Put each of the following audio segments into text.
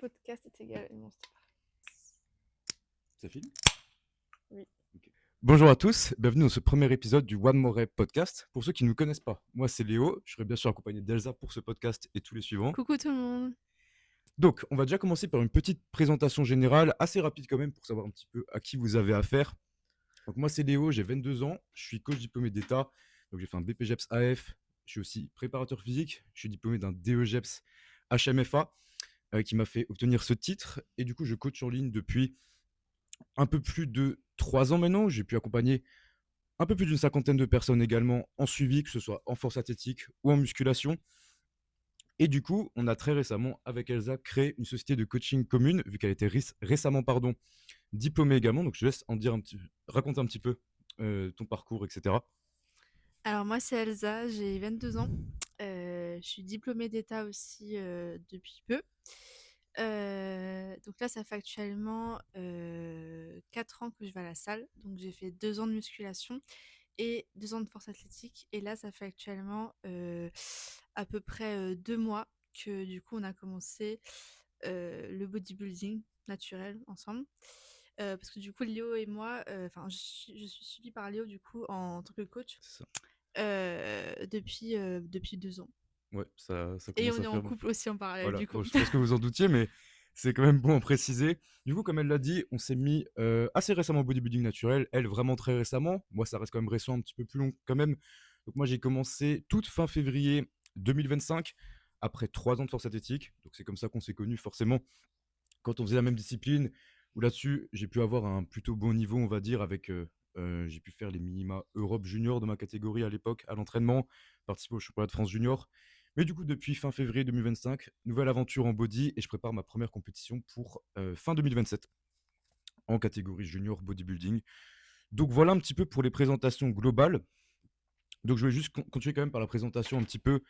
podcast est égal à une monstre. Ça filme? Oui. Ok. Bonjour à tous, bienvenue dans ce premier épisode du One More Rep podcast. Pour ceux qui ne me connaissent pas, moi c'est Léo, je serai bien sûr accompagné d'Elsa pour ce podcast et tous les suivants. Coucou tout le monde. Donc, on va déjà commencer par une petite présentation générale, assez rapide quand même, pour savoir un petit peu à qui vous avez affaire. Donc, moi c'est Léo, j'ai 22 ans, je suis coach diplômé d'État, donc j'ai fait un BPGEPS AF, je suis aussi préparateur physique, je suis diplômé d'un DEGEPS HMFA qui m'a fait obtenir ce titre, et du coup je coach en ligne depuis un peu plus de 3 ans maintenant. J'ai pu accompagner un peu plus d'une cinquantaine de personnes également en suivi, que ce soit en force athlétique ou en musculation. Et du coup, on a très récemment, avec Elsa, créé une société de coaching commune, vu qu'elle était récemment diplômée également. Donc, je te laisse raconter un petit peu ton parcours, etc. Alors moi c'est Elsa, j'ai 22 ans. Je suis diplômée d'État aussi depuis peu. Donc là ça fait actuellement 4 ans que je vais à la salle. Donc j'ai fait 2 ans de musculation et 2 ans de force athlétique. Et là ça fait actuellement à peu près 2 mois que du coup on a commencé le bodybuilding naturel ensemble. Parce que du coup Léo et moi, enfin je suis suivie par Léo du coup en tant que coach C'est ça. depuis 2 ans. Ouais, ça Et commence on à est en faire. couple aussi en parallèle Voilà, du coup. bon, je pense que vous en doutiez, mais c'est quand même bon à préciser. Du coup, comme elle l'a dit, on s'est mis assez récemment au bodybuilding naturel. Elle, vraiment très récemment. Moi, ça reste quand même récent, un petit peu plus long quand même. Donc, moi, j'ai commencé toute fin février 2025, après 3 ans de force athlétique. Donc, c'est comme ça qu'on s'est connus, forcément, quand on faisait la même discipline. Où là-dessus, j'ai pu avoir un plutôt bon niveau, on va dire, avec. J'ai pu faire les minima Europe Junior de ma catégorie à l'époque, à l'entraînement, participer au championnat de France Junior. Mais du coup, depuis fin février 2025, nouvelle aventure en body et je prépare ma première compétition pour fin 2027 en catégorie junior bodybuilding. Donc voilà un petit peu pour les présentations globales. Donc je vais juste continuer quand même par la présentation un petit peu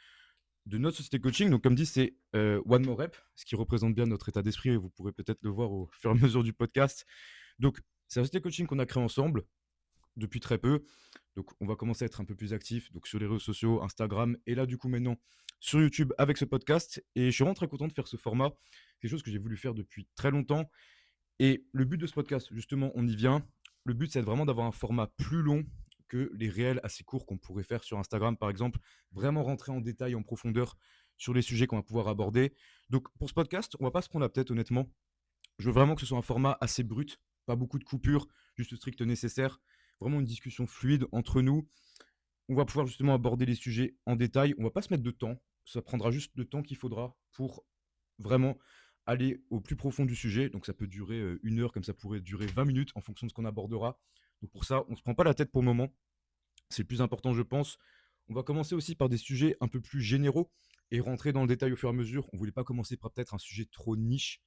de notre société coaching. Donc comme dit, c'est One More Rep, ce qui représente bien notre état d'esprit et vous pourrez peut-être le voir au fur et à mesure du podcast. Donc c'est la société coaching qu'on a créée ensemble depuis très peu. Donc, on va commencer à être un peu plus actif donc sur les réseaux sociaux, Instagram, et là, du coup, maintenant, sur YouTube avec ce podcast. Et je suis vraiment très content de faire ce format. C'est quelque chose que j'ai voulu faire depuis très longtemps. Et le but de ce podcast, justement, on y vient. Le but, c'est vraiment d'avoir un format plus long que les réels assez courts qu'on pourrait faire sur Instagram, par exemple. Vraiment rentrer en détail, en profondeur sur les sujets qu'on va pouvoir aborder. Donc, pour ce podcast, on va pas se prendre la tête, honnêtement. Je veux vraiment que ce soit un format assez brut, pas beaucoup de coupures, juste le strict nécessaire. Vraiment une discussion fluide entre nous. On va pouvoir justement aborder les sujets en détail. On va pas se mettre de temps. Ça prendra juste le temps qu'il faudra pour vraiment aller au plus profond du sujet. Donc ça peut durer 1 heure, comme ça pourrait durer 20 minutes en fonction de ce qu'on abordera. Donc pour ça, on ne se prend pas la tête pour le moment. C'est le plus important, je pense. On va commencer aussi par des sujets un peu plus généraux et rentrer dans le détail au fur et à mesure. On ne voulait pas commencer par peut-être un sujet trop niche,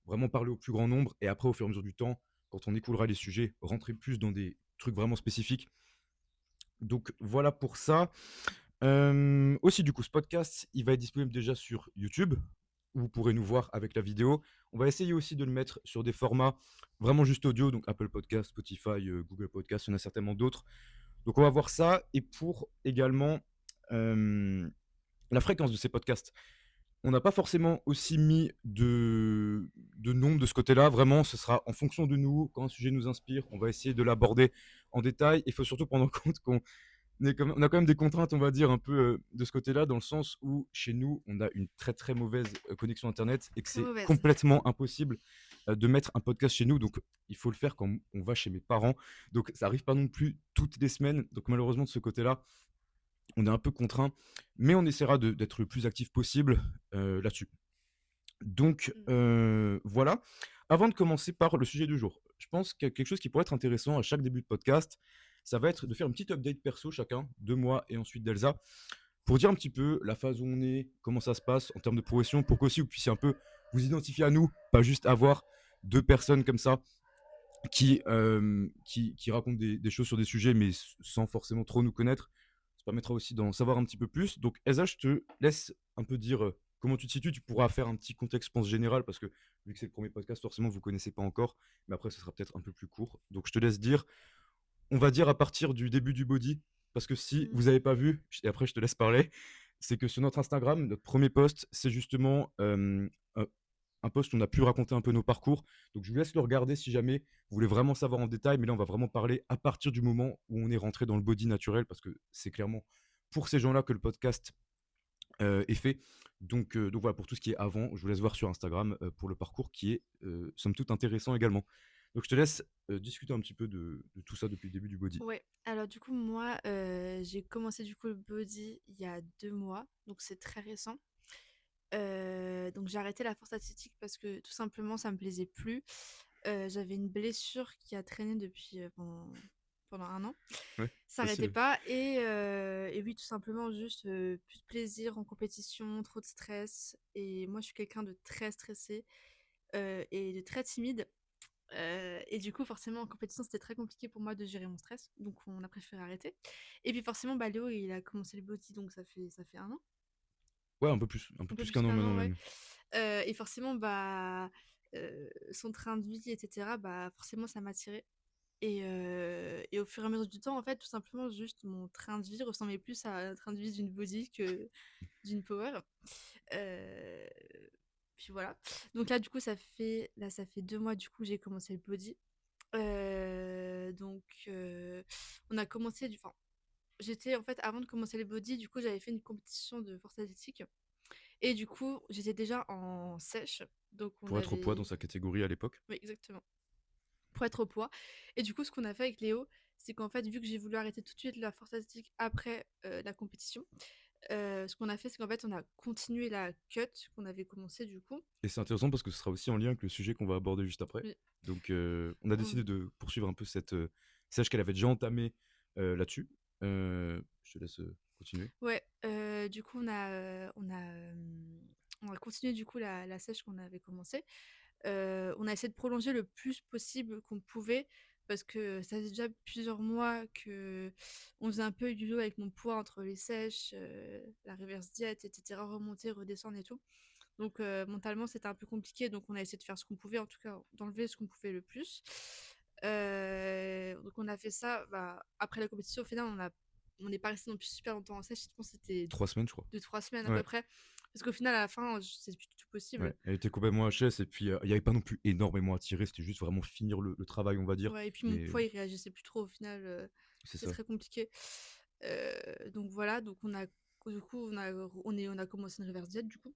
vraiment parler au plus grand nombre, et après, au fur et à mesure du temps, quand on écoulera les sujets, rentrer plus dans des trucs vraiment spécifiques. Donc voilà pour ça. Aussi, du coup, ce podcast, il va être disponible déjà sur YouTube, où vous pourrez nous voir avec la vidéo. On va essayer aussi de le mettre sur des formats vraiment juste audio, donc Apple Podcast, Spotify, Google Podcast, il y en a certainement d'autres. Donc on va voir ça. Et pour également la fréquence de ces podcasts, on n'a pas forcément aussi mis de nombre de ce côté-là. Vraiment, ce sera en fonction de nous. Quand un sujet nous inspire, on va essayer de l'aborder en détail. Il faut surtout prendre en compte on a quand même des contraintes, on va dire, un peu de ce côté-là, dans le sens où chez nous, on a une très très mauvaise connexion Internet et que Très c'est mauvaise. complètement impossible de mettre un podcast chez nous. Donc, il faut le faire quand on va chez mes parents. Donc, ça arrive pas non plus toutes les semaines. Donc, malheureusement, de ce côté-là, on est un peu contraint. Mais on essaiera d'être le plus actif possible là-dessus. Donc, voilà. Avant de commencer par le sujet du jour, je pense qu'il y a quelque chose qui pourrait être intéressant à chaque début de podcast. Ça va être de faire une petite update perso chacun, de moi et ensuite d'Elsa, pour dire un petit peu la phase où on est, comment ça se passe en termes de progression, pour qu'aussi vous puissiez un peu vous identifier à nous, pas juste avoir deux personnes comme ça qui racontent des choses sur des sujets, mais sans forcément trop nous connaître. Ça permettra aussi d'en savoir un petit peu plus. Donc, Elsa, je te laisse un peu dire comment tu te situes. Tu pourras faire un petit contexte, je pense, général, parce que vu que c'est le premier podcast, forcément, vous ne connaissez pas encore. Mais après, ce sera peut-être un peu plus court. Donc, je te laisse dire, on va dire à partir du début du body, parce que si vous n'avez pas vu, et après, je te laisse parler, c'est que sur notre Instagram, notre premier post, c'est justement un post où on a pu raconter un peu nos parcours. Donc je vous laisse le regarder si jamais vous voulez vraiment savoir en détail. Mais là, on va vraiment parler à partir du moment où on est rentré dans le body naturel, parce que c'est clairement pour ces gens-là que le podcast est fait. Donc voilà, pour tout ce qui est avant, je vous laisse voir sur Instagram pour le parcours qui est somme toute intéressant également. Donc je te laisse discuter un petit peu de tout ça depuis le début du body. Ouais, alors du coup, moi, j'ai commencé du coup le body il y a 2 mois, donc c'est très récent. Donc j'ai arrêté la force athlétique parce que tout simplement ça me plaisait plus. J'avais une blessure qui a traîné depuis pendant 1 an. Ouais, Ça facile, arrêtait oui. pas et oui, tout simplement juste plus de plaisir en compétition, trop de stress. Et moi je suis quelqu'un de très stressé et de très timide. Et du coup, forcément, en compétition, c'était très compliqué pour moi de gérer mon stress. Donc, on a préféré arrêter. Et puis, forcément, bah, Léo, il a commencé le body, donc ça fait 1 an. Ouais, un peu Un peu plus plus qu'un an qu'un maintenant an, ouais. même. Et forcément, bah, son train de vie, etc., bah, forcément, ça m'a tiré. Et au fur et à mesure du temps, en fait, tout simplement, juste mon train de vie ressemblait plus à un train de vie d'une body que d'une power. Euh, Puis voilà. Donc là, du coup, ça fait 2 mois, du coup, j'ai commencé le body. Donc, on a commencé enfin, j'étais en fait avant de commencer les body, du coup, j'avais fait une compétition de force athlétique et du coup, j'étais déjà en sèche. Donc on Pour être au poids dans avait sa catégorie à l'époque. oui, exactement. Pour être au poids. Et du coup, ce qu'on a fait avec Léo, c'est qu'en fait, vu que j'ai voulu arrêter tout de suite la force athlétique après la compétition, ce qu'on a fait, c'est qu'en fait, on a continué la cut qu'on avait commencé du coup. Et c'est intéressant parce que ce sera aussi en lien avec le sujet qu'on va aborder juste après. Oui. Donc on a On- décidé de poursuivre un peu cette sèche qu'elle avait déjà entamée là-dessus. Je te laisse continuer. Ouais, du coup, on a continué du coup la sèche qu'on avait commencé. On a essayé de prolonger le plus possible qu'on pouvait parce que ça faisait déjà plusieurs mois que on faisait un peu yo-yo avec mon poids entre les sèches, la reverse diète, etc., remonter, redescendre et tout. Donc mentalement, c'était un peu compliqué. Donc on a essayé de faire ce qu'on pouvait, en tout cas d'enlever ce qu'on pouvait le plus. Donc on a fait ça. Bah, après la compétition, au final, on n'est pas resté non plus super longtemps en sèche. Je pense que c'était 3 semaines, je crois. 2, 3 semaines à peu Ouais, près. Parce qu'au final, à la fin, c'est plus du tout ouais. possible. Elle était complètement HS et puis il n'y avait pas non plus énormément à tirer. C'était juste vraiment finir le travail, on va dire. Ouais, et puis mon Mais poids, il réagissait plus trop au final. c'est C'est ça. très compliqué. Donc voilà, donc on a commencé une reverse diète du coup.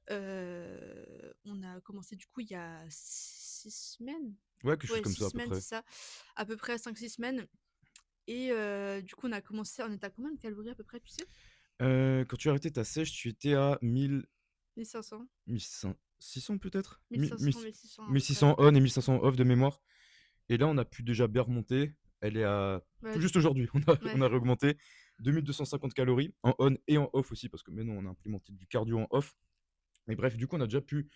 On a commencé du coup il y a 6 semaines. Ouais, quelque chose Ouais, comme six ça à peu semaines, c'est près. ça. À peu près 5, 6 semaines. Et du coup, on était à combien de calories à peu près, tu sais? Quand tu as arrêté ta sèche, tu étais à 1000, 1500. 1600 peut-être 1500, 1600 à peu près. 1600 on et 1500 off de mémoire. Et là, on a pu déjà bien remonter. Elle est à. Tout Ouais, juste aujourd'hui, on ouais, a réaugmenté 2250 calories en on et en off aussi, parce que maintenant, on a implémenté du cardio en off. Mais bref, du coup, on a déjà pu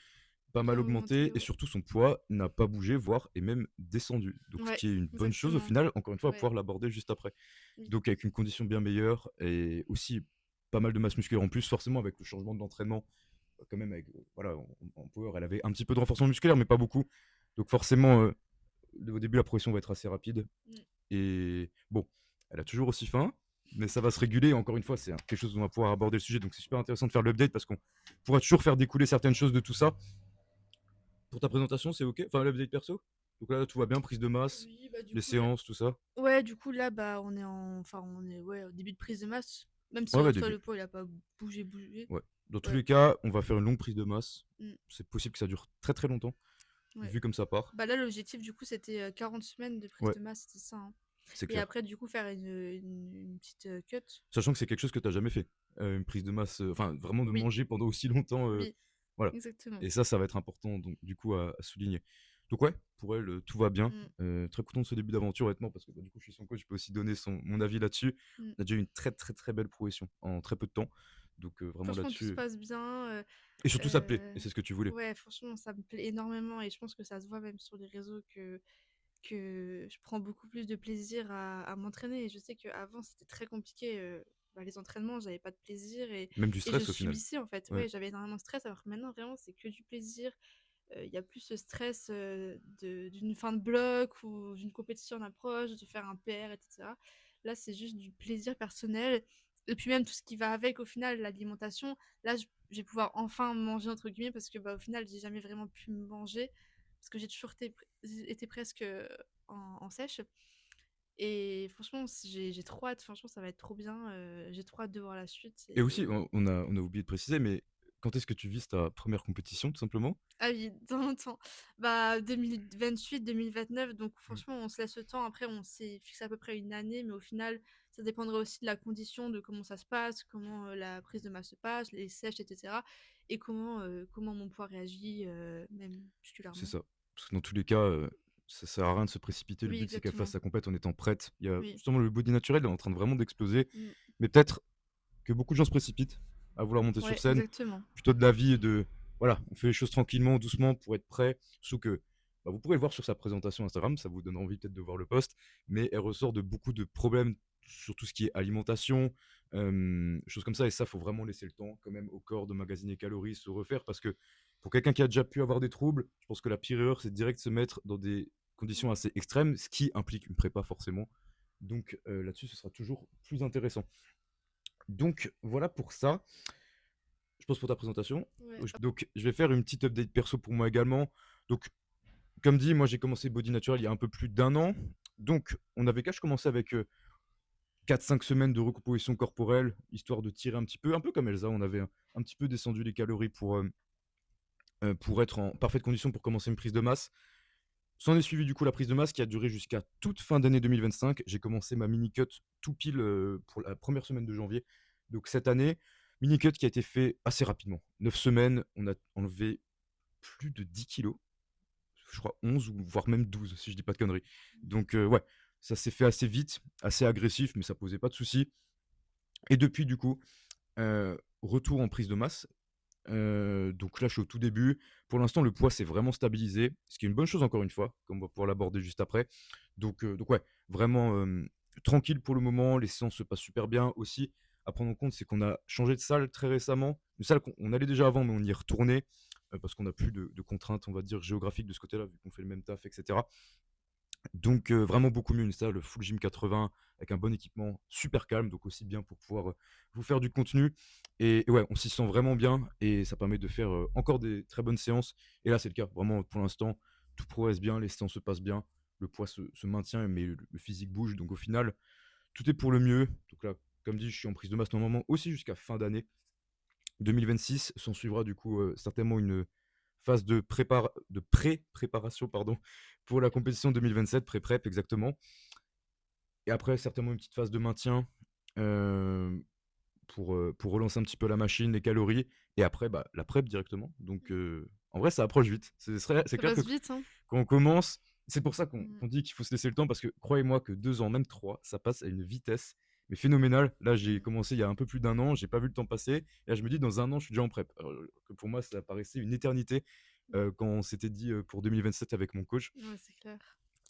pas mal bien remonté, augmenter et ouais. surtout, son poids n'a pas bougé, voire est même descendu. Donc, ce Ouais, qui est une bonne chose au exactement. final, encore une fois, à Ouais. pouvoir l'aborder juste après. Oui. Donc, avec une condition bien meilleure et aussi pas mal de masse musculaire en plus, forcément, avec le changement de l'entraînement, quand même, avec, voilà, en power, elle avait un petit peu de renforcement musculaire, mais pas beaucoup. Donc, forcément, au début, la progression va être assez rapide. Mm. Et bon, elle a toujours aussi faim, mais ça va se réguler. Encore une fois, c'est quelque chose dont on va pouvoir aborder le sujet. Donc c'est super intéressant de faire l'update parce qu'on pourra toujours faire découler certaines choses de tout ça. Pour ta présentation, c'est OK. Enfin, l'update perso. Donc là, tout va bien, prise de masse, Oui, bah du les coup là. séances, tout ça. Ouais, du coup là, bah on est ouais, au début de prise de masse. Même si Ouais, en ouais, soi début. le poids il a pas bougé. Ouais. Dans tous Ouais. les cas, on va faire une longue prise de masse. Mm. C'est possible que ça dure très très longtemps, Ouais. vu comme ça part. Bah là, l'objectif, du coup, c'était 40 semaines de prise Ouais, de masse, c'était ça, hein. c'est Et clair. après, du coup, faire une petite cut. Sachant que c'est quelque chose que tu n'as jamais fait. Une prise de masse, enfin, vraiment de Oui, manger pendant aussi longtemps. oui, Voilà. exactement. Et ça va être important, donc, du coup, à souligner. Donc, ouais, pour elle, tout va bien. Mm, Très content de ce début d'aventure, honnêtement, parce que bah, du coup, je suis son coach, je peux aussi donner mon avis là-dessus. mm. On a déjà eu une très, très, très belle progression en très peu de temps. Donc, vraiment Franchement, tout se là-dessus. passe bien. Et surtout, ça te plaît, Euh, et c'est ce que tu voulais. Ouais, franchement, ça me plaît énormément et je pense que ça se voit même sur les réseaux que je prends beaucoup plus de plaisir à m'entraîner. Et je sais qu'avant, c'était très compliqué. Bah, les entraînements, j'avais pas de plaisir Même du et je stress, au final. subissais en fait. Ouais. Ouais, j'avais énormément de stress alors que maintenant, vraiment, c'est que du plaisir. Il y a plus ce stress d'une fin de bloc ou d'une compétition en approche, de faire un PR, etc. Là, c'est juste du plaisir personnel et puis même tout ce qui va avec, au final, l'alimentation, là, je vais pouvoir enfin manger, entre guillemets, parce que bah, au final, j'ai jamais vraiment pu manger, parce que j'ai toujours été presque en sèche. Et franchement, j'ai trop hâte, franchement, ça va être trop bien. J'ai trop hâte de voir la suite. Et aussi, Et... on a oublié de préciser, mais quand est-ce que tu vises ta première compétition, tout simplement? Ah oui, dans longtemps. Bah, 2028-2029, donc franchement, on se laisse le temps. Après, on s'est fixé à peu près une année, mais au final, ça dépendra aussi de la condition, de comment ça se passe, comment la prise de masse se passe, les sèches, etc. Et comment mon poids réagit, même C'est musculairement. ça. Parce que dans tous les cas, ça sert à rien de se précipiter. Le Oui, but, c'est qu'elle fasse exactement. sa compète en étant prête. Il y a Oui. justement le body naturel est en train de vraiment d'exploser. Mm. Mais peut-être que beaucoup de gens se précipitent à vouloir monter sur Ouais, scène, exactement. plutôt de l'avis de voilà, on fait les choses tranquillement, doucement pour être prêt. Surtout que bah, vous pourrez le voir sur sa présentation Instagram, ça vous donnera envie peut-être de voir le post, mais elle ressort de beaucoup de problèmes sur tout ce qui est alimentation, choses comme ça. Et ça, faut vraiment laisser le temps quand même au corps de magasiner calories, se refaire, parce que pour quelqu'un qui a déjà pu avoir des troubles, je pense que la pire erreur, c'est direct se mettre dans des conditions assez extrêmes, ce qui implique une prépa forcément. Donc là-dessus, ce sera toujours plus intéressant. Donc voilà pour ça. Je pense pour ta présentation. Ouais. Donc je vais faire une petite update perso pour moi également. Donc comme dit, moi j'ai commencé Body Natural il y a un peu plus d'un an. Donc on avait qu'à commencer avec 4-5 semaines de recomposition corporelle, histoire de tirer un peu comme Elsa, on avait un petit peu descendu les calories pour être en parfaite condition pour commencer une prise de masse. S'en est suivi du coup la prise de masse qui a duré jusqu'à toute fin d'année 2025. J'ai commencé ma mini-cut tout pile pour la première semaine de janvier. Donc cette année, mini-cut qui a été fait assez rapidement. 9 semaines, on a enlevé plus de 10 kilos. Je crois 11 ou voire même 12 si je dis pas de conneries. Donc ouais, ça s'est fait assez vite, assez agressif, mais ça posait pas de soucis. Et depuis du coup, retour en prise de masse. Donc là, je suis au tout début. Pour l'instant, le poids s'est vraiment stabilisé, ce qui est une bonne chose encore une fois, comme on va pouvoir l'aborder juste après. Donc ouais, vraiment tranquille pour le moment. Les séances se passent super bien aussi. À prendre en compte, c'est qu'on a changé de salle très récemment. Une salle qu'on allait déjà avant, mais on y est retourné parce qu'on n'a plus de contraintes, on va dire, géographiques de ce côté-là, vu qu'on fait le même taf, etc. Donc vraiment beaucoup mieux, une salle full gym 80 avec un bon équipement, super calme, donc aussi bien pour pouvoir vous faire du contenu. Et ouais, on s'y sent vraiment bien et ça permet de faire encore des très bonnes séances. Et là, c'est le cas. Vraiment, pour l'instant, tout progresse bien, les séances se passent bien, le poids se maintient, mais le physique bouge. Donc au final, tout est pour le mieux. Donc là, comme dit, je suis en prise de masse normalement aussi jusqu'à fin d'année 2026. S'en suivra du coup certainement une phase de pré-préparation pardon, pour la compétition 2027, pré-prep exactement. Et après, certainement une petite phase de maintien euh, pour relancer un petit peu la machine, les calories. Et après, bah, la prep directement. Donc en vrai, ça approche vite. C'est Ça clair que passe vite, hein. quand on commence, c'est pour ça Mm. qu'on dit qu'il faut se laisser le temps, parce que croyez-moi que 2 ans, même 3, ça passe à une vitesse mais phénoménale. Là, j'ai Mm. commencé il y a un peu plus d'un an, j'ai pas vu le temps passer. Et là, je me dis, dans un an, je suis déjà en prep. Alors, que pour moi, ça paraissait une éternité quand on s'était dit pour 2027 avec mon coach. Ouais, c'est clair.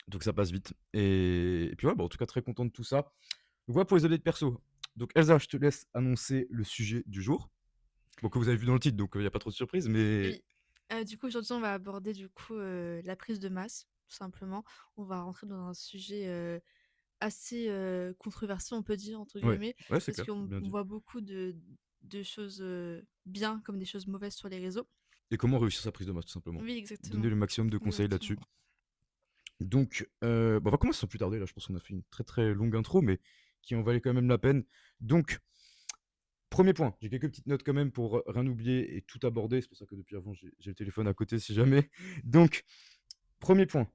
Donc ça passe vite. Et puis ouais, bah, en tout cas, très content de tout ça. Donc voilà pour les updates perso. Donc Elsa, je te laisse annoncer le sujet du jour. Bon, que vous avez vu dans le titre, donc il n'y a pas trop de surprise, mais... Oui. Du coup, aujourd'hui, on va aborder du coup la prise de masse, tout simplement. On va rentrer dans un sujet assez controversé, on peut dire, entre Ouais, guillemets, ouais, c'est parce clair, qu'on bien on dit. voit beaucoup de choses bien comme des choses mauvaises sur les réseaux. Et comment réussir sa prise de masse, tout simplement. Oui, Donner exactement. le maximum de conseils là-dessus. Exactement. Donc, bah, on va commencer sans plus tarder, là, je pense qu'on a fait une très très longue intro, mais qui en valait quand même la peine. Donc, premier point, j'ai quelques petites notes quand même pour rien oublier et tout aborder, c'est pour ça que depuis avant, j'ai le téléphone à côté si jamais. Donc, premier point,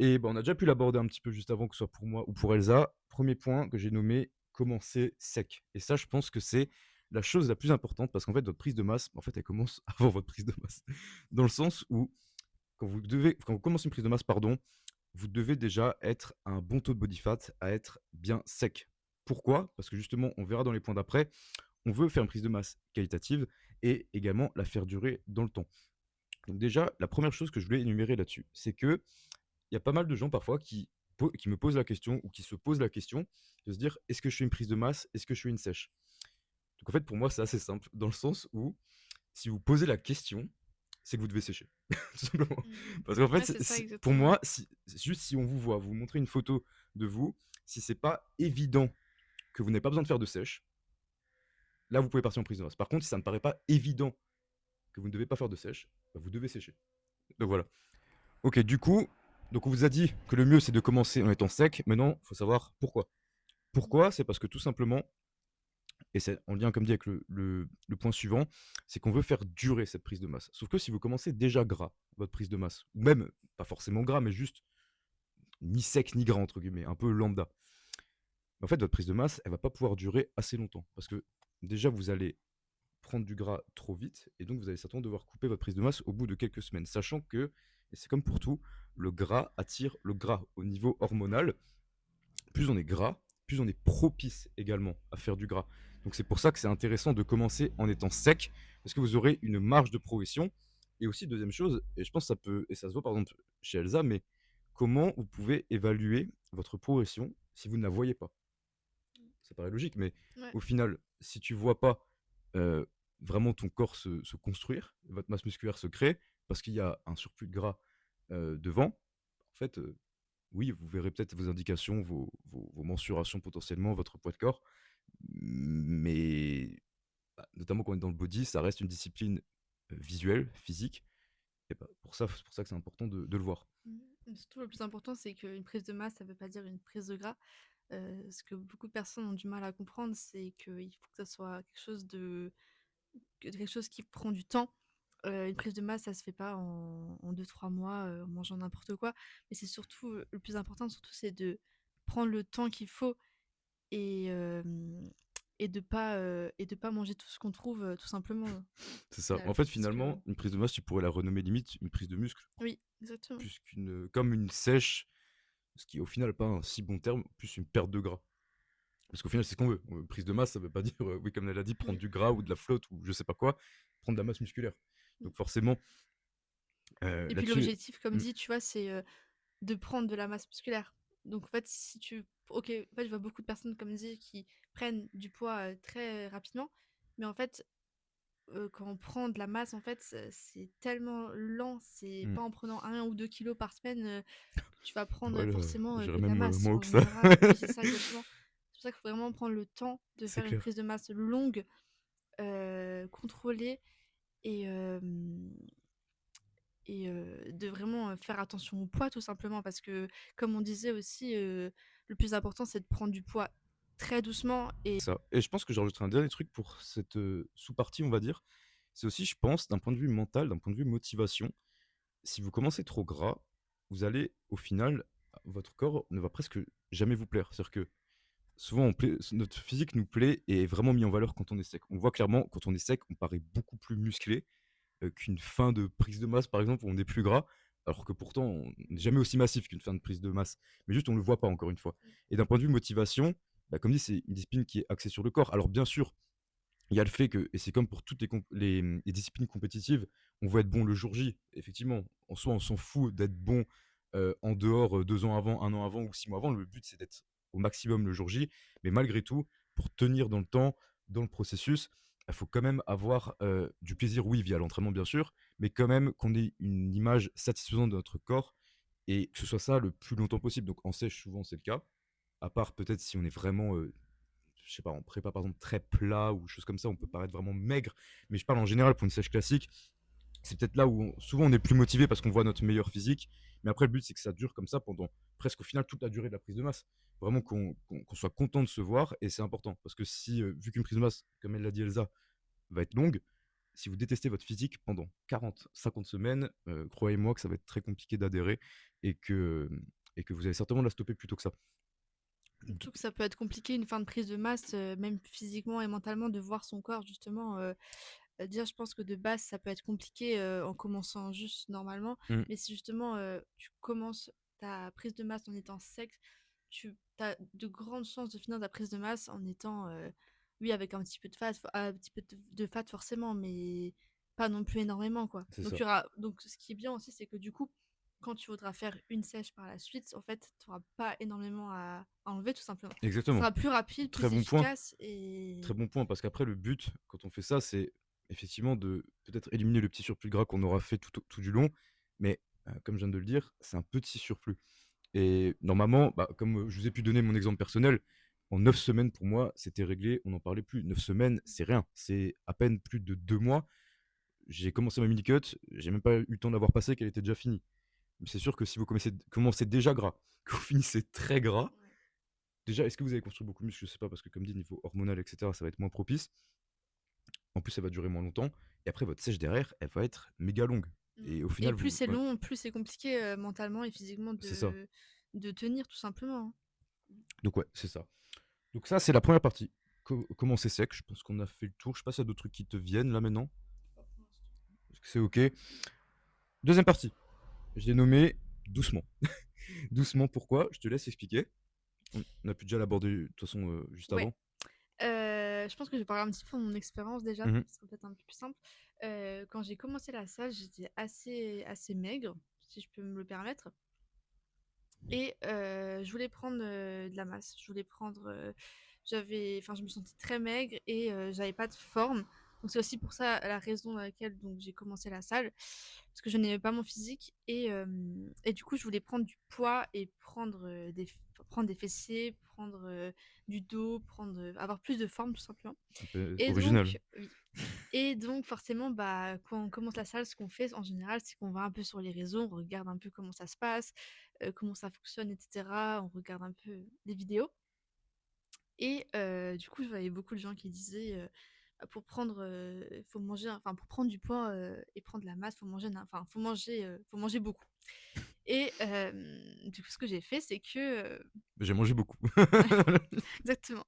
et bah, on a déjà pu l'aborder un petit peu juste avant, que ce soit pour moi ou pour Elsa. Premier point que j'ai nommé commencer sec. Et ça, je pense que c'est la chose la plus importante, parce qu'en fait, votre prise de masse, en fait, elle commence avant votre prise de masse. Dans le sens où, quand vous commencez une prise de masse, pardon, vous devez déjà être à un bon taux de body fat, à être bien sec. Pourquoi? Parce que justement, on verra dans les points d'après, on veut faire une prise de masse qualitative et également la faire durer dans le temps. Donc déjà, la première chose que je voulais énumérer là-dessus, c'est que il y a pas mal de gens parfois qui me posent la question ou qui se posent la question de se dire: est-ce que je fais une prise de masse? Est-ce que je fais une sèche? Donc en fait, pour moi, c'est assez simple, dans le sens où si vous posez la question, c'est que vous devez sécher, tout simplement. Mm. Parce qu'en fait, Ouais, c'est ça, pour exactement. moi, juste si on vous voit, vous montrez une photo de vous, si c'est pas évident que vous n'avez pas besoin de faire de sèche, là, vous pouvez partir en prise de masse. Par contre, si ça ne paraît pas évident que vous ne devez pas faire de sèche, bah, vous devez sécher. Donc voilà. Ok, du coup, donc on vous a dit que le mieux c'est de commencer en étant sec. Maintenant, il faut savoir pourquoi. Pourquoi? C'est parce que tout simplement, et c'est en lien comme dit avec le point suivant, c'est qu'on veut faire durer cette prise de masse. Sauf que si vous commencez déjà gras, votre prise de masse, ou même pas forcément gras, mais juste ni sec ni gras entre guillemets, un peu lambda, en fait votre prise de masse, elle va pas pouvoir durer assez longtemps. Parce que déjà vous allez prendre du gras trop vite, et donc vous allez certainement devoir couper votre prise de masse au bout de quelques semaines, sachant que, et c'est comme pour tout, le gras attire le gras au niveau hormonal. Plus on est gras, plus on est propice également à faire du gras. Donc c'est pour ça que c'est intéressant de commencer en étant sec, parce que vous aurez une marge de progression. Et aussi, deuxième chose, et je pense que ça peut, et ça se voit par exemple chez Elsa, mais comment vous pouvez évaluer votre progression si vous ne la voyez pas? Ça paraît logique, mais Ouais. au final, si tu vois pas euh, vraiment ton corps se construire, votre masse musculaire se créer, parce qu'il y a un surplus de gras devant, en fait, oui, vous verrez peut-être vos indications, vos mensurations potentiellement, votre poids de corps, mais bah, notamment quand on est dans le body, ça reste une discipline visuelle, physique, et bah, c'est pour ça que c'est important de le voir. Et surtout, le plus important, c'est qu'une prise de masse, ça veut pas dire une prise de gras. Ce que beaucoup de personnes ont du mal à comprendre, c'est qu'il faut que ça soit quelque chose qui prend du temps. Une prise de masse, ça se fait pas en 2-3 mois en mangeant n'importe quoi. Mais c'est surtout, le plus important, surtout, c'est de prendre le temps qu'il faut et, euh, et de pas manger tout ce qu'on trouve, tout simplement, C'est au ça. final. En fait, Parce que, finalement, une prise de masse, tu pourrais la renommer limite une prise de muscle, oui, exactement. plus qu'une, comme une sèche, ce qui est au final pas un si bon terme, plus une perte de gras. Parce qu'au final, c'est ce qu'on veut. Prise de masse, ça veut pas dire, oui, comme elle a dit, prendre Oui. du gras ou de la flotte ou je sais pas quoi, prendre de la masse musculaire. Donc forcément, Et puis là-dessus, l'objectif, comme mm, dit, tu vois, c'est de prendre de la masse musculaire. Donc en fait, si tu... Ok, en fait, je vois beaucoup de personnes, comme dit, qui prennent du poids très rapidement. Mais en fait, quand on prend de la masse, en fait, c'est tellement lent. C'est mm. pas en prenant 1 ou 2 kilos par semaine que tu vas prendre Ouais, là, forcément j'irais que de la même masse moins haut en que ça. général. Oui, c'est ça, exactement. C'est pour ça qu'il faut vraiment prendre le temps de C'est faire une clair. prise de masse longue, contrôlée et, de vraiment faire attention au poids tout simplement parce que comme on disait aussi, le plus important c'est de prendre du poids très doucement et Ça. Et je pense que j'ai rajouterai un dernier truc pour cette sous-partie, on va dire. C'est aussi, je pense, d'un point de vue mental, d'un point de vue motivation, si vous commencez trop gras, vous allez, au final, votre corps ne va presque jamais vous plaire. C'est-à-dire que souvent, notre physique nous plaît et est vraiment mis en valeur quand on est sec. On voit clairement, quand on est sec, on paraît beaucoup plus musclé qu'une fin de prise de masse, par exemple, où on est plus gras, alors que pourtant, on n'est jamais aussi massif qu'une fin de prise de masse. Mais juste, on ne le voit pas, encore une fois. Et d'un point de vue motivation, bah, comme dit, c'est une discipline qui est axée sur le corps. Alors, bien sûr, il y a le fait que, et c'est comme pour toutes les disciplines compétitives, on veut être bon le jour J. Effectivement, en soi, on s'en fout d'être bon en dehors 2 ans avant, 1 an avant ou 6 mois avant. Le but, c'est d'être au maximum le jour J. Mais malgré tout, pour tenir dans le temps, dans le processus, il faut quand même avoir du plaisir, oui, via l'entraînement, bien sûr, mais quand même qu'on ait une image satisfaisante de notre corps et que ce soit ça le plus longtemps possible. Donc en sèche, souvent, c'est le cas. À part peut-être si on est vraiment je sais pas, en prépa par exemple très plat ou choses comme ça, on peut paraître vraiment maigre. Mais je parle en général pour une sèche classique. C'est peut-être là où souvent on est plus motivé parce qu'on voit notre meilleur physique. Mais après, le but, c'est que ça dure comme ça pendant presque au final toute la durée de la prise de masse. Vraiment qu'on soit content de se voir et c'est important. Parce que si, vu qu'une prise de masse, comme elle l'a dit Elsa, va être longue, si vous détestez votre physique pendant 40, 50 semaines, croyez-moi que ça va être très compliqué d'adhérer et que vous allez certainement la stopper plutôt que ça. surtout que ça peut être compliqué une fin de prise de masse, même physiquement et mentalement, de voir son corps justement. Déjà, je pense que de base, ça peut être compliqué en commençant juste normalement. Mm, Mais si justement tu commences ta prise de masse en étant sec, tu as de grandes chances de finir ta prise de masse en étant, oui, avec un petit peu de fat, un petit peu de fat forcément, mais pas non plus énormément, quoi. c'est Donc, ça. donc ce qui est bien aussi, c'est que du coup, quand tu voudras faire une sèche par la suite, en fait, tu n'auras pas énormément à enlever, tout simplement. Ça Exactement. sera plus rapide, Très plus bon point. efficace et... Très bon point, parce qu'après, le but, quand on fait ça, c'est effectivement de peut-être éliminer le petit surplus de gras qu'on aura fait tout du long. Mais comme je viens de le dire, c'est un petit surplus. Et normalement, bah, comme je vous ai pu donner mon exemple personnel, En 9 semaines, pour moi, c'était réglé, on n'en parlait plus. 9 semaines, c'est rien, c'est à peine plus de 2 mois. J'ai commencé ma mini-cut, j'ai même pas eu le temps d'avoir passé qu'elle était déjà finie. Mais c'est sûr que si vous commencez déjà gras, que vous finissez très gras, Ouais. déjà, est-ce que vous avez construit beaucoup de muscles? Je sais pas, parce que comme dit, niveau hormonal, etc., ça va être moins propice. En plus, ça va durer moins longtemps. Et après, votre sèche derrière, elle va être méga longue. Mm. Et au Et final, plus vous. c'est Ouais, long, plus c'est compliqué mentalement et physiquement c'est ça. de tenir tout simplement, hein. Donc, ouais, c'est ça. Donc, ça, c'est la première partie. Comment c'est sec? Je pense qu'on a fait le tour. Je sais pas s'il y a d'autres trucs qui te viennent là maintenant. Est-ce que c'est OK? Deuxième partie. Je l'ai nommé doucement. Doucement, pourquoi? Je te laisse expliquer. On a pu déjà l'aborder de toute façon juste Ouais. avant. Je pense que je vais parler un petit peu de mon expérience déjà, Mhm. ce sera peut-être un peu plus simple. Quand j'ai commencé la salle, j'étais assez maigre, si je peux me le permettre. Et je voulais prendre de la masse. Je voulais prendre. Enfin, je me sentais très maigre et j'avais pas de forme. Donc c'est aussi pour ça la raison dans laquelle donc j'ai commencé la salle, parce que je n'aimais pas mon physique et du coup je voulais prendre du poids et prendre des fessiers, prendre du dos, avoir plus de forme tout simplement. Un peu Et original. donc oui. Et donc forcément, bah, quand on commence la salle, ce qu'on fait en général, c'est qu'on va un peu sur les réseaux, on regarde un peu comment ça se passe, comment ça fonctionne, etc. On regarde un peu des vidéos. Et du coup, je voyais beaucoup de gens qui disaient, bah, faut manger, enfin pour prendre du poids et prendre de la masse, faut manger beaucoup. Et du coup, ce que j'ai fait, c'est que J'ai mangé beaucoup. ouais, exactement.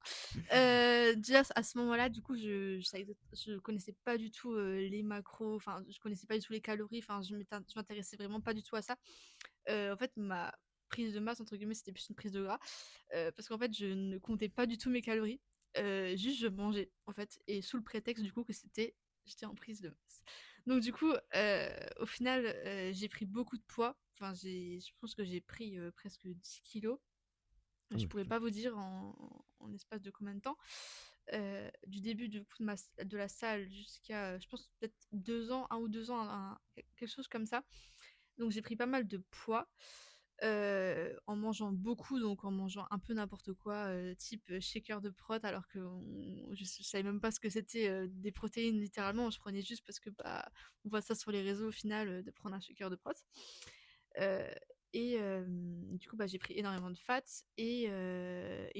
Déjà à ce moment-là, du coup, je connaissais pas du tout les macros, enfin, je connaissais pas du tout les calories, enfin, je m'intéressais vraiment pas du tout à ça. En fait, ma prise de masse, entre guillemets, c'était plus une prise de gras, parce qu'en fait, je ne comptais pas du tout mes calories. Juste, je mangeais, en fait, et sous le prétexte, du coup, que j'étais en prise de masse. Donc, du coup, au final, j'ai pris beaucoup de poids. Enfin, je pense que j'ai pris presque 10 kilos. Ah Je ouais, pourrais putain. pas vous dire en espace de combien de temps. Du début de la salle jusqu'à, je pense, peut-être 2 ans, 1 ou 2 ans, quelque chose comme ça. Donc j'ai pris pas mal de poids en mangeant beaucoup, donc en mangeant un peu n'importe quoi, type shaker de prot, alors que je savais même pas ce que c'était des protéines littéralement. Je prenais juste parce que bah, on voit ça sur les réseaux au final de prendre un shaker de prot. Euh, du coup, bah, j'ai pris énormément de fat et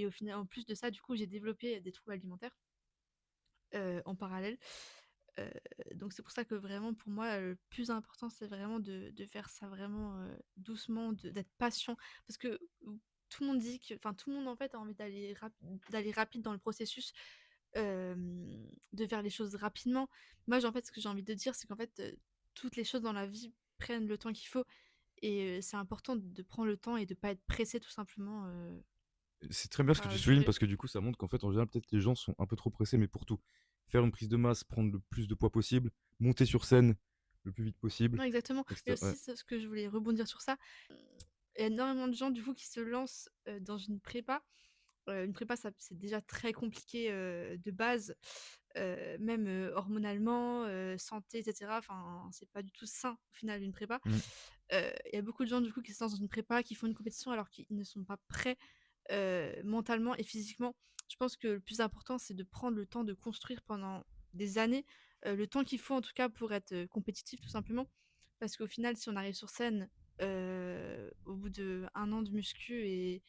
au final, en plus de ça, du coup, j'ai développé des troubles alimentaires en parallèle. Euh, donc c'est pour ça que vraiment pour moi le plus important c'est vraiment de faire ça vraiment doucement, d'être patient parce que tout le monde dit que, enfin tout le monde en fait a envie d'aller rapide dans le processus, euh, de faire les choses rapidement. Moi en fait ce que j'ai envie de dire c'est qu'en fait toutes les choses dans la vie prennent le temps qu'il faut et c'est important de prendre le temps et de pas être pressé tout simplement C'est très bien ce que par tu la soulignes durée. parce que du coup, ça montre qu'en fait, en général, peut-être les gens sont un peu trop pressés, mais pour tout. Faire une prise de masse, prendre le plus de poids possible, monter sur scène le plus vite possible, Non, exactement. Et etc. Ouais. aussi, ce que je voulais rebondir sur ça, il y a énormément de gens du coup qui se lancent dans une prépa. Une prépa, c'est déjà très compliqué de base, même hormonalement, santé, etc. Enfin, c'est pas du tout sain au final une prépa. Mm. Il y a beaucoup de gens du coup qui se lancent dans une prépa, qui font une compétition alors qu'ils ne sont pas prêts mentalement et physiquement. Je pense que le plus important, c'est de prendre le temps de construire pendant des années, le temps qu'il faut en tout cas pour être compétitif tout simplement. Parce qu'au final, si on arrive sur scène au bout d'1 an de muscu et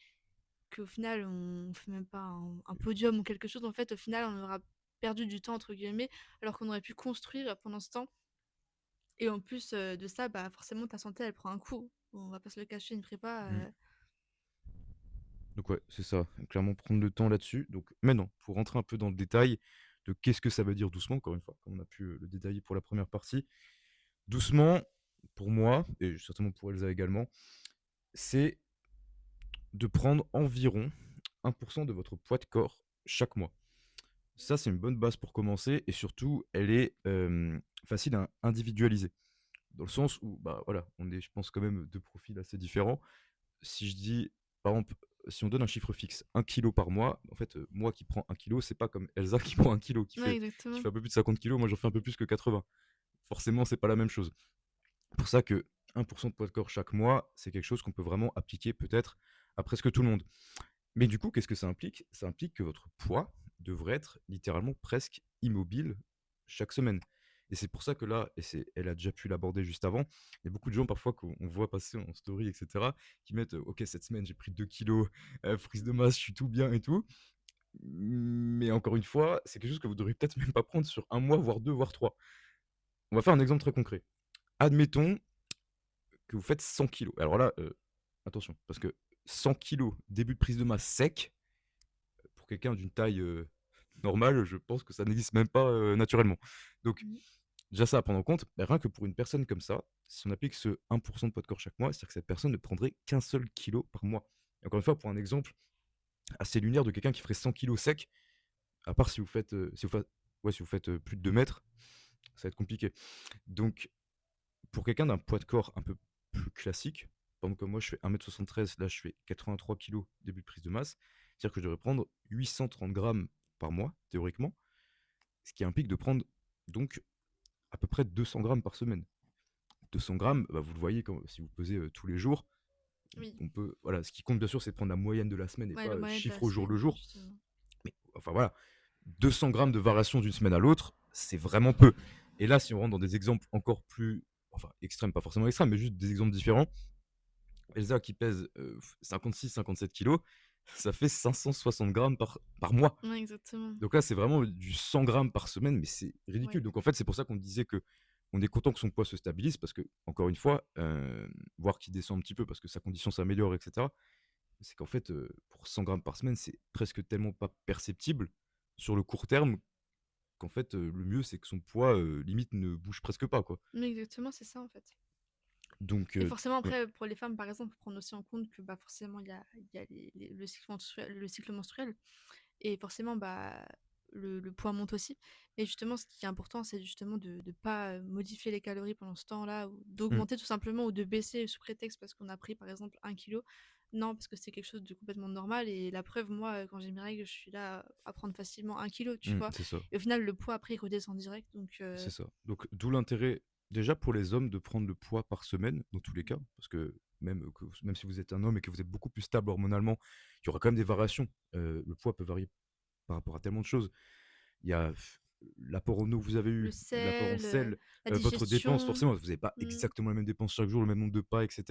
qu'au final on fait même pas un podium ou quelque chose, en fait, au final, on aura perdu du temps entre guillemets, alors qu'on aurait pu construire pendant ce temps. Et en plus de ça, bah forcément ta santé elle prend un coup. On va pas se le cacher, une prépa. Mm. Donc ouais, c'est ça. Clairement, prendre le temps là-dessus. Donc maintenant, pour rentrer un peu dans le détail de qu'est-ce que ça veut dire doucement, encore une fois, comme on a pu le détailler pour la première partie. Doucement, pour moi, et certainement pour Elsa également, c'est de prendre environ 1% de votre poids de corps chaque mois. Ça, c'est une bonne base pour commencer et surtout, elle est facile à individualiser. Dans le sens où, bah voilà, on est, je pense, quand même deux profils assez différents. Si je dis, par exemple, si on donne un chiffre fixe, 1 kilo par mois, en fait, moi qui prends 1 kilo, c'est pas comme Elsa qui prend 1 kilo, Ouais, qui exactement. fait un peu plus de 50 kilos, moi j'en fais un peu plus que 80. Forcément, c'est pas la même chose. Pour ça que 1% de poids de corps chaque mois, c'est quelque chose qu'on peut vraiment appliquer peut-être à presque tout le monde. Mais du coup, qu'est-ce que ça implique? Ça implique que votre poids devrait être littéralement presque immobile chaque semaine. Et c'est pour ça que là, elle a déjà pu l'aborder juste avant, il y a beaucoup de gens parfois qu'on voit passer en story, et cetera, qui mettent, «OK, cette semaine, j'ai pris 2 kilos, prise de masse, je suis tout bien et tout». Mais encore une fois, c'est quelque chose que vous devriez peut-être même pas prendre sur un mois, voire 2, voire 3. On va faire un exemple très concret. Admettons que vous faites 100 kilos. Alors là, attention, parce que 100 kilos début de prise de masse sec, pour quelqu'un d'une taille, normale, je pense que ça n'existe même pas, naturellement. Donc Mmh. déjà ça à prendre en compte, bah, rien que pour une personne comme ça, si on applique ce 1 de poids de corps chaque mois, c'est-à-dire que cette personne ne prendrait qu'un seul kilo par mois. Et encore une fois, pour un exemple assez lunaire de quelqu'un qui ferait 100 kilos sec, à part si vous faites, si vous faites, plus de 2 mètres, ça va être compliqué. Donc pour quelqu'un d'un poids de corps un peu plus classique, par exemple comme moi je fais 1,73 m, là je fais 83 kilos début de prise de masse, c'est-à-dire que je devrais prendre 830 grammes par mois, théoriquement, ce qui implique de prendre donc à peu près 200 grammes par semaine. 200 grammes, bah, vous le voyez quand, si vous pesez tous les jours, Oui, on peut, voilà, ce qui compte bien sûr c'est de prendre la moyenne de la semaine et ouais, pas le moyen de la chiffre au jour le semaine, jour. justement. Mais enfin voilà, 200 grammes de variation d'une semaine à l'autre, c'est vraiment peu. Et là, si on rentre dans des exemples encore plus, enfin extrêmes, pas forcément extrêmes, mais juste des exemples différents, Elsa qui pèse 56-57 kilos, ça fait 560 grammes par mois. Ouais, exactement. Donc là, c'est vraiment du 100 grammes par semaine, mais c'est Ouais. ridicule. Donc en fait, c'est pour ça qu'on disait que on est content que son poids se stabilise, parce que, encore une fois, voir qu'il descend un petit peu, parce que sa condition s'améliore, etc. C'est qu'en fait, pour 100 grammes par semaine, c'est presque tellement pas perceptible sur le court terme qu'en fait, le mieux, c'est que son poids, limite, ne bouge presque pas, quoi. Mais exactement, c'est ça, en fait. Donc, Et forcément, ouais. après, pour les femmes, par exemple, faut prendre aussi en compte que, bah, forcément, il y a le cycle menstruel. Et forcément, bah, le poids monte aussi. Et justement, ce qui est important, c'est justement de ne pas modifier les calories pendant ce temps-là, ou Mmh. d'augmenter tout simplement, ou de baisser sous prétexte parce qu'on a pris par exemple 1 kilo. Non, parce que c'est quelque chose de complètement normal. Et la preuve, moi, quand j'ai mes règles, je suis là à prendre facilement 1 kilo, tu Mmh, vois. c'est ça. Et au final, le poids après, il redescend direct. Donc, C'est ça. Donc d'où l'intérêt, déjà pour les hommes, de prendre le poids par semaine, dans tous les cas, parce que même si vous êtes un homme et que vous êtes beaucoup plus stable hormonalement, il y aura quand même des variations. Le poids peut varier par rapport à tellement de choses. Il y a l'apport en eau que vous avez le eu, l'apport en sel, sel, la votre dépense, digestion, forcément, vous n'avez pas mm, exactement la même dépense chaque jour, le même nombre de pas, etc.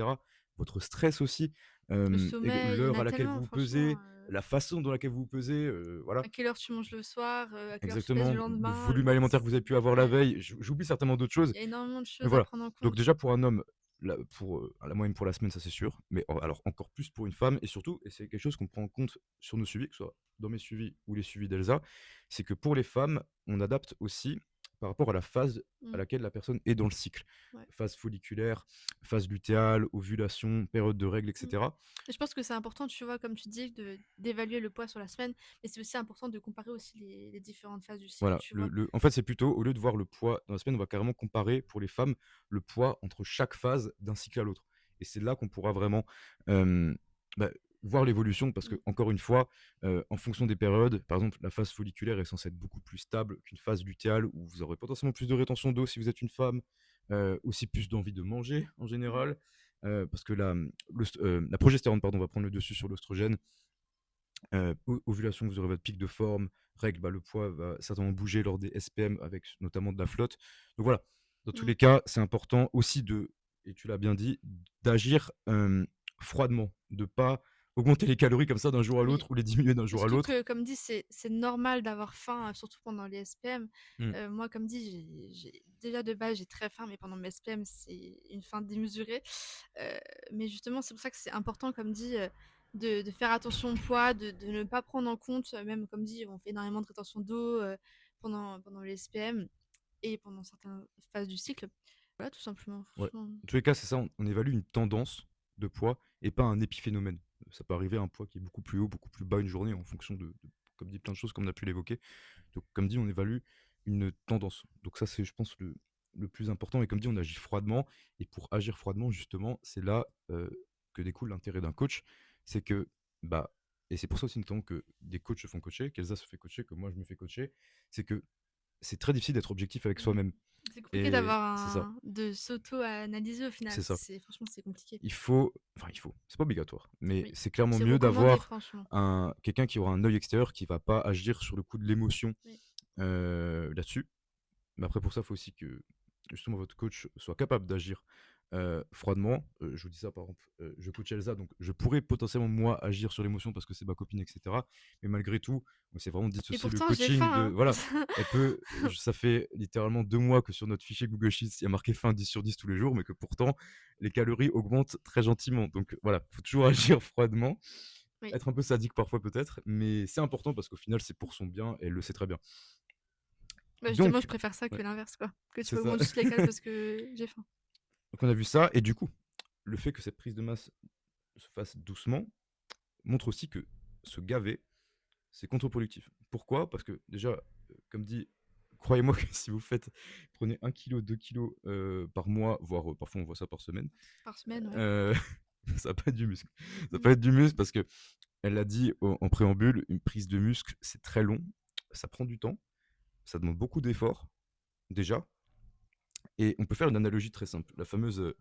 Votre stress aussi, le et sommeil, il y en l'heure a à laquelle tellement, vous vous franchement. pesez, la façon dans laquelle vous vous pesez, voilà. À quelle heure tu manges le soir, à quelle heure tu pèses Exactement, le le lendemain. volume alimentaire que vous avez pu avoir la veille, j'oublie certainement d'autres choses, Il y a énormément de mais choses à voilà. prendre en Donc compte. déjà pour un homme, la moyenne pour la semaine, ça c'est sûr, mais alors encore plus pour une femme, et surtout, et c'est quelque chose qu'on prend en compte sur nos suivis, que ce soit dans mes suivis ou les suivis d'Elsa, c'est que pour les femmes, on adapte aussi par rapport à la phase à Mm, laquelle la personne est dans le cycle. ouais. Phase folliculaire, phase lutéale, ovulation, période de règles, Mm. etc. Et je pense que c'est important, tu vois, comme tu dis, d'évaluer le poids sur la semaine, mais c'est aussi important de comparer aussi les différentes phases du cycle, Voilà, tu vois. en fait, c'est plutôt, au lieu de voir le poids dans la semaine, on va carrément comparer pour les femmes le poids entre chaque phase d'un cycle à l'autre. Et c'est là qu'on pourra vraiment euh, bah, voir l'évolution, parce que, Mm, encore une fois, en fonction des périodes, par exemple, la phase folliculaire est censée être beaucoup plus stable qu'une phase lutéale où vous aurez potentiellement plus de rétention d'eau si vous êtes une femme, aussi plus d'envie de manger en mm, général, parce que la progestérone, pardon, va prendre le dessus sur l'oestrogène. Ovulation, vous aurez votre pic de forme. Règle, bah, le poids va certainement bouger lors des SPM avec notamment de la flotte. Donc voilà, dans tous mm. les cas, c'est important aussi et tu l'as bien dit, d'agir froidement, de pas augmenter les calories comme ça d'un jour à Oui. l'autre ou les diminuer d'un Et jour à surtout l'autre. que, comme dit, c'est normal d'avoir faim, surtout pendant les SPM. Mm, Moi, comme dit, déjà de base, j'ai très faim, mais pendant mes SPM, c'est une faim démesurée. Euh, mais justement, c'est pour ça que c'est important, comme dit, de faire attention au poids, de ne pas prendre en compte, même comme dit, on fait énormément de rétention d'eau pendant les SPM et pendant certaines phases du cycle. Voilà, tout simplement, ouais. franchement. Dans tous les cas, c'est ça, on évalue une tendance de poids et pas un épiphénomène. Ça peut arriver à un poids qui est beaucoup plus haut, beaucoup plus bas une journée en fonction comme dit, plein de choses, comme on a pu l'évoquer. Donc, comme dit, on évalue une tendance. Donc ça, c'est, je pense, le plus important. Et comme dit, on agit froidement. Et pour agir froidement, justement, c'est là que découle l'intérêt d'un coach. C'est que, bah, et c'est pour ça aussi notamment que des coachs se font coacher, qu'Elsa se fait coacher, que moi je me fais coacher, c'est que c'est très difficile d'être objectif avec Mm. soi-même. C'est compliqué Et d'avoir c'est ça, de s'auto-analyser au final. c'est ça. Franchement, c'est compliqué. C'est pas obligatoire, mais Oui. c'est clairement C'est mieux recommandé, d'avoir franchement. quelqu'un qui aura un œil extérieur qui va pas agir sur le coup de l'émotion Oui. là-dessus. Mais après, pour ça, il faut aussi que justement votre coach soit capable d'agir froidement. Je vous dis ça, par exemple, je coach Elsa, donc je pourrais potentiellement, moi, agir sur l'émotion parce que c'est ma copine, etc. Mais malgré tout, c'est vraiment Et dissocier le pourtant, j'ai coaching de. faim, Voilà, hein. elle peut. Ça fait littéralement 2 mois que sur notre fichier Google Sheets, il y a marqué fin 10 sur 10 tous les jours, mais que pourtant, les calories augmentent très gentiment. Donc voilà, il faut toujours agir froidement, Oui. être un peu sadique parfois peut-être, mais c'est important parce qu'au final, c'est pour son bien et elle le sait très bien. Bah, justement, je Donc, préfère ça que ouais, l'inverse, quoi. Que tu c'est ça. augmentes juste les cales parce que j'ai faim. Donc on a vu ça, et du coup, le fait que cette prise de masse se fasse doucement montre aussi que se gaver, c'est contre-productif. Pourquoi? Parce que déjà, comme dit, croyez-moi que si vous prenez 1 kg, 2 kilos par mois, voire parfois on voit ça par semaine, Par semaine, ouais. euh, ça va pas être du muscle. Ça va Mmh. pas être du muscle parce que, elle l'a dit en préambule, une prise de muscle, c'est très long, ça prend du temps, ça demande beaucoup d'efforts, déjà. Et on peut faire une analogie très simple, la fameuse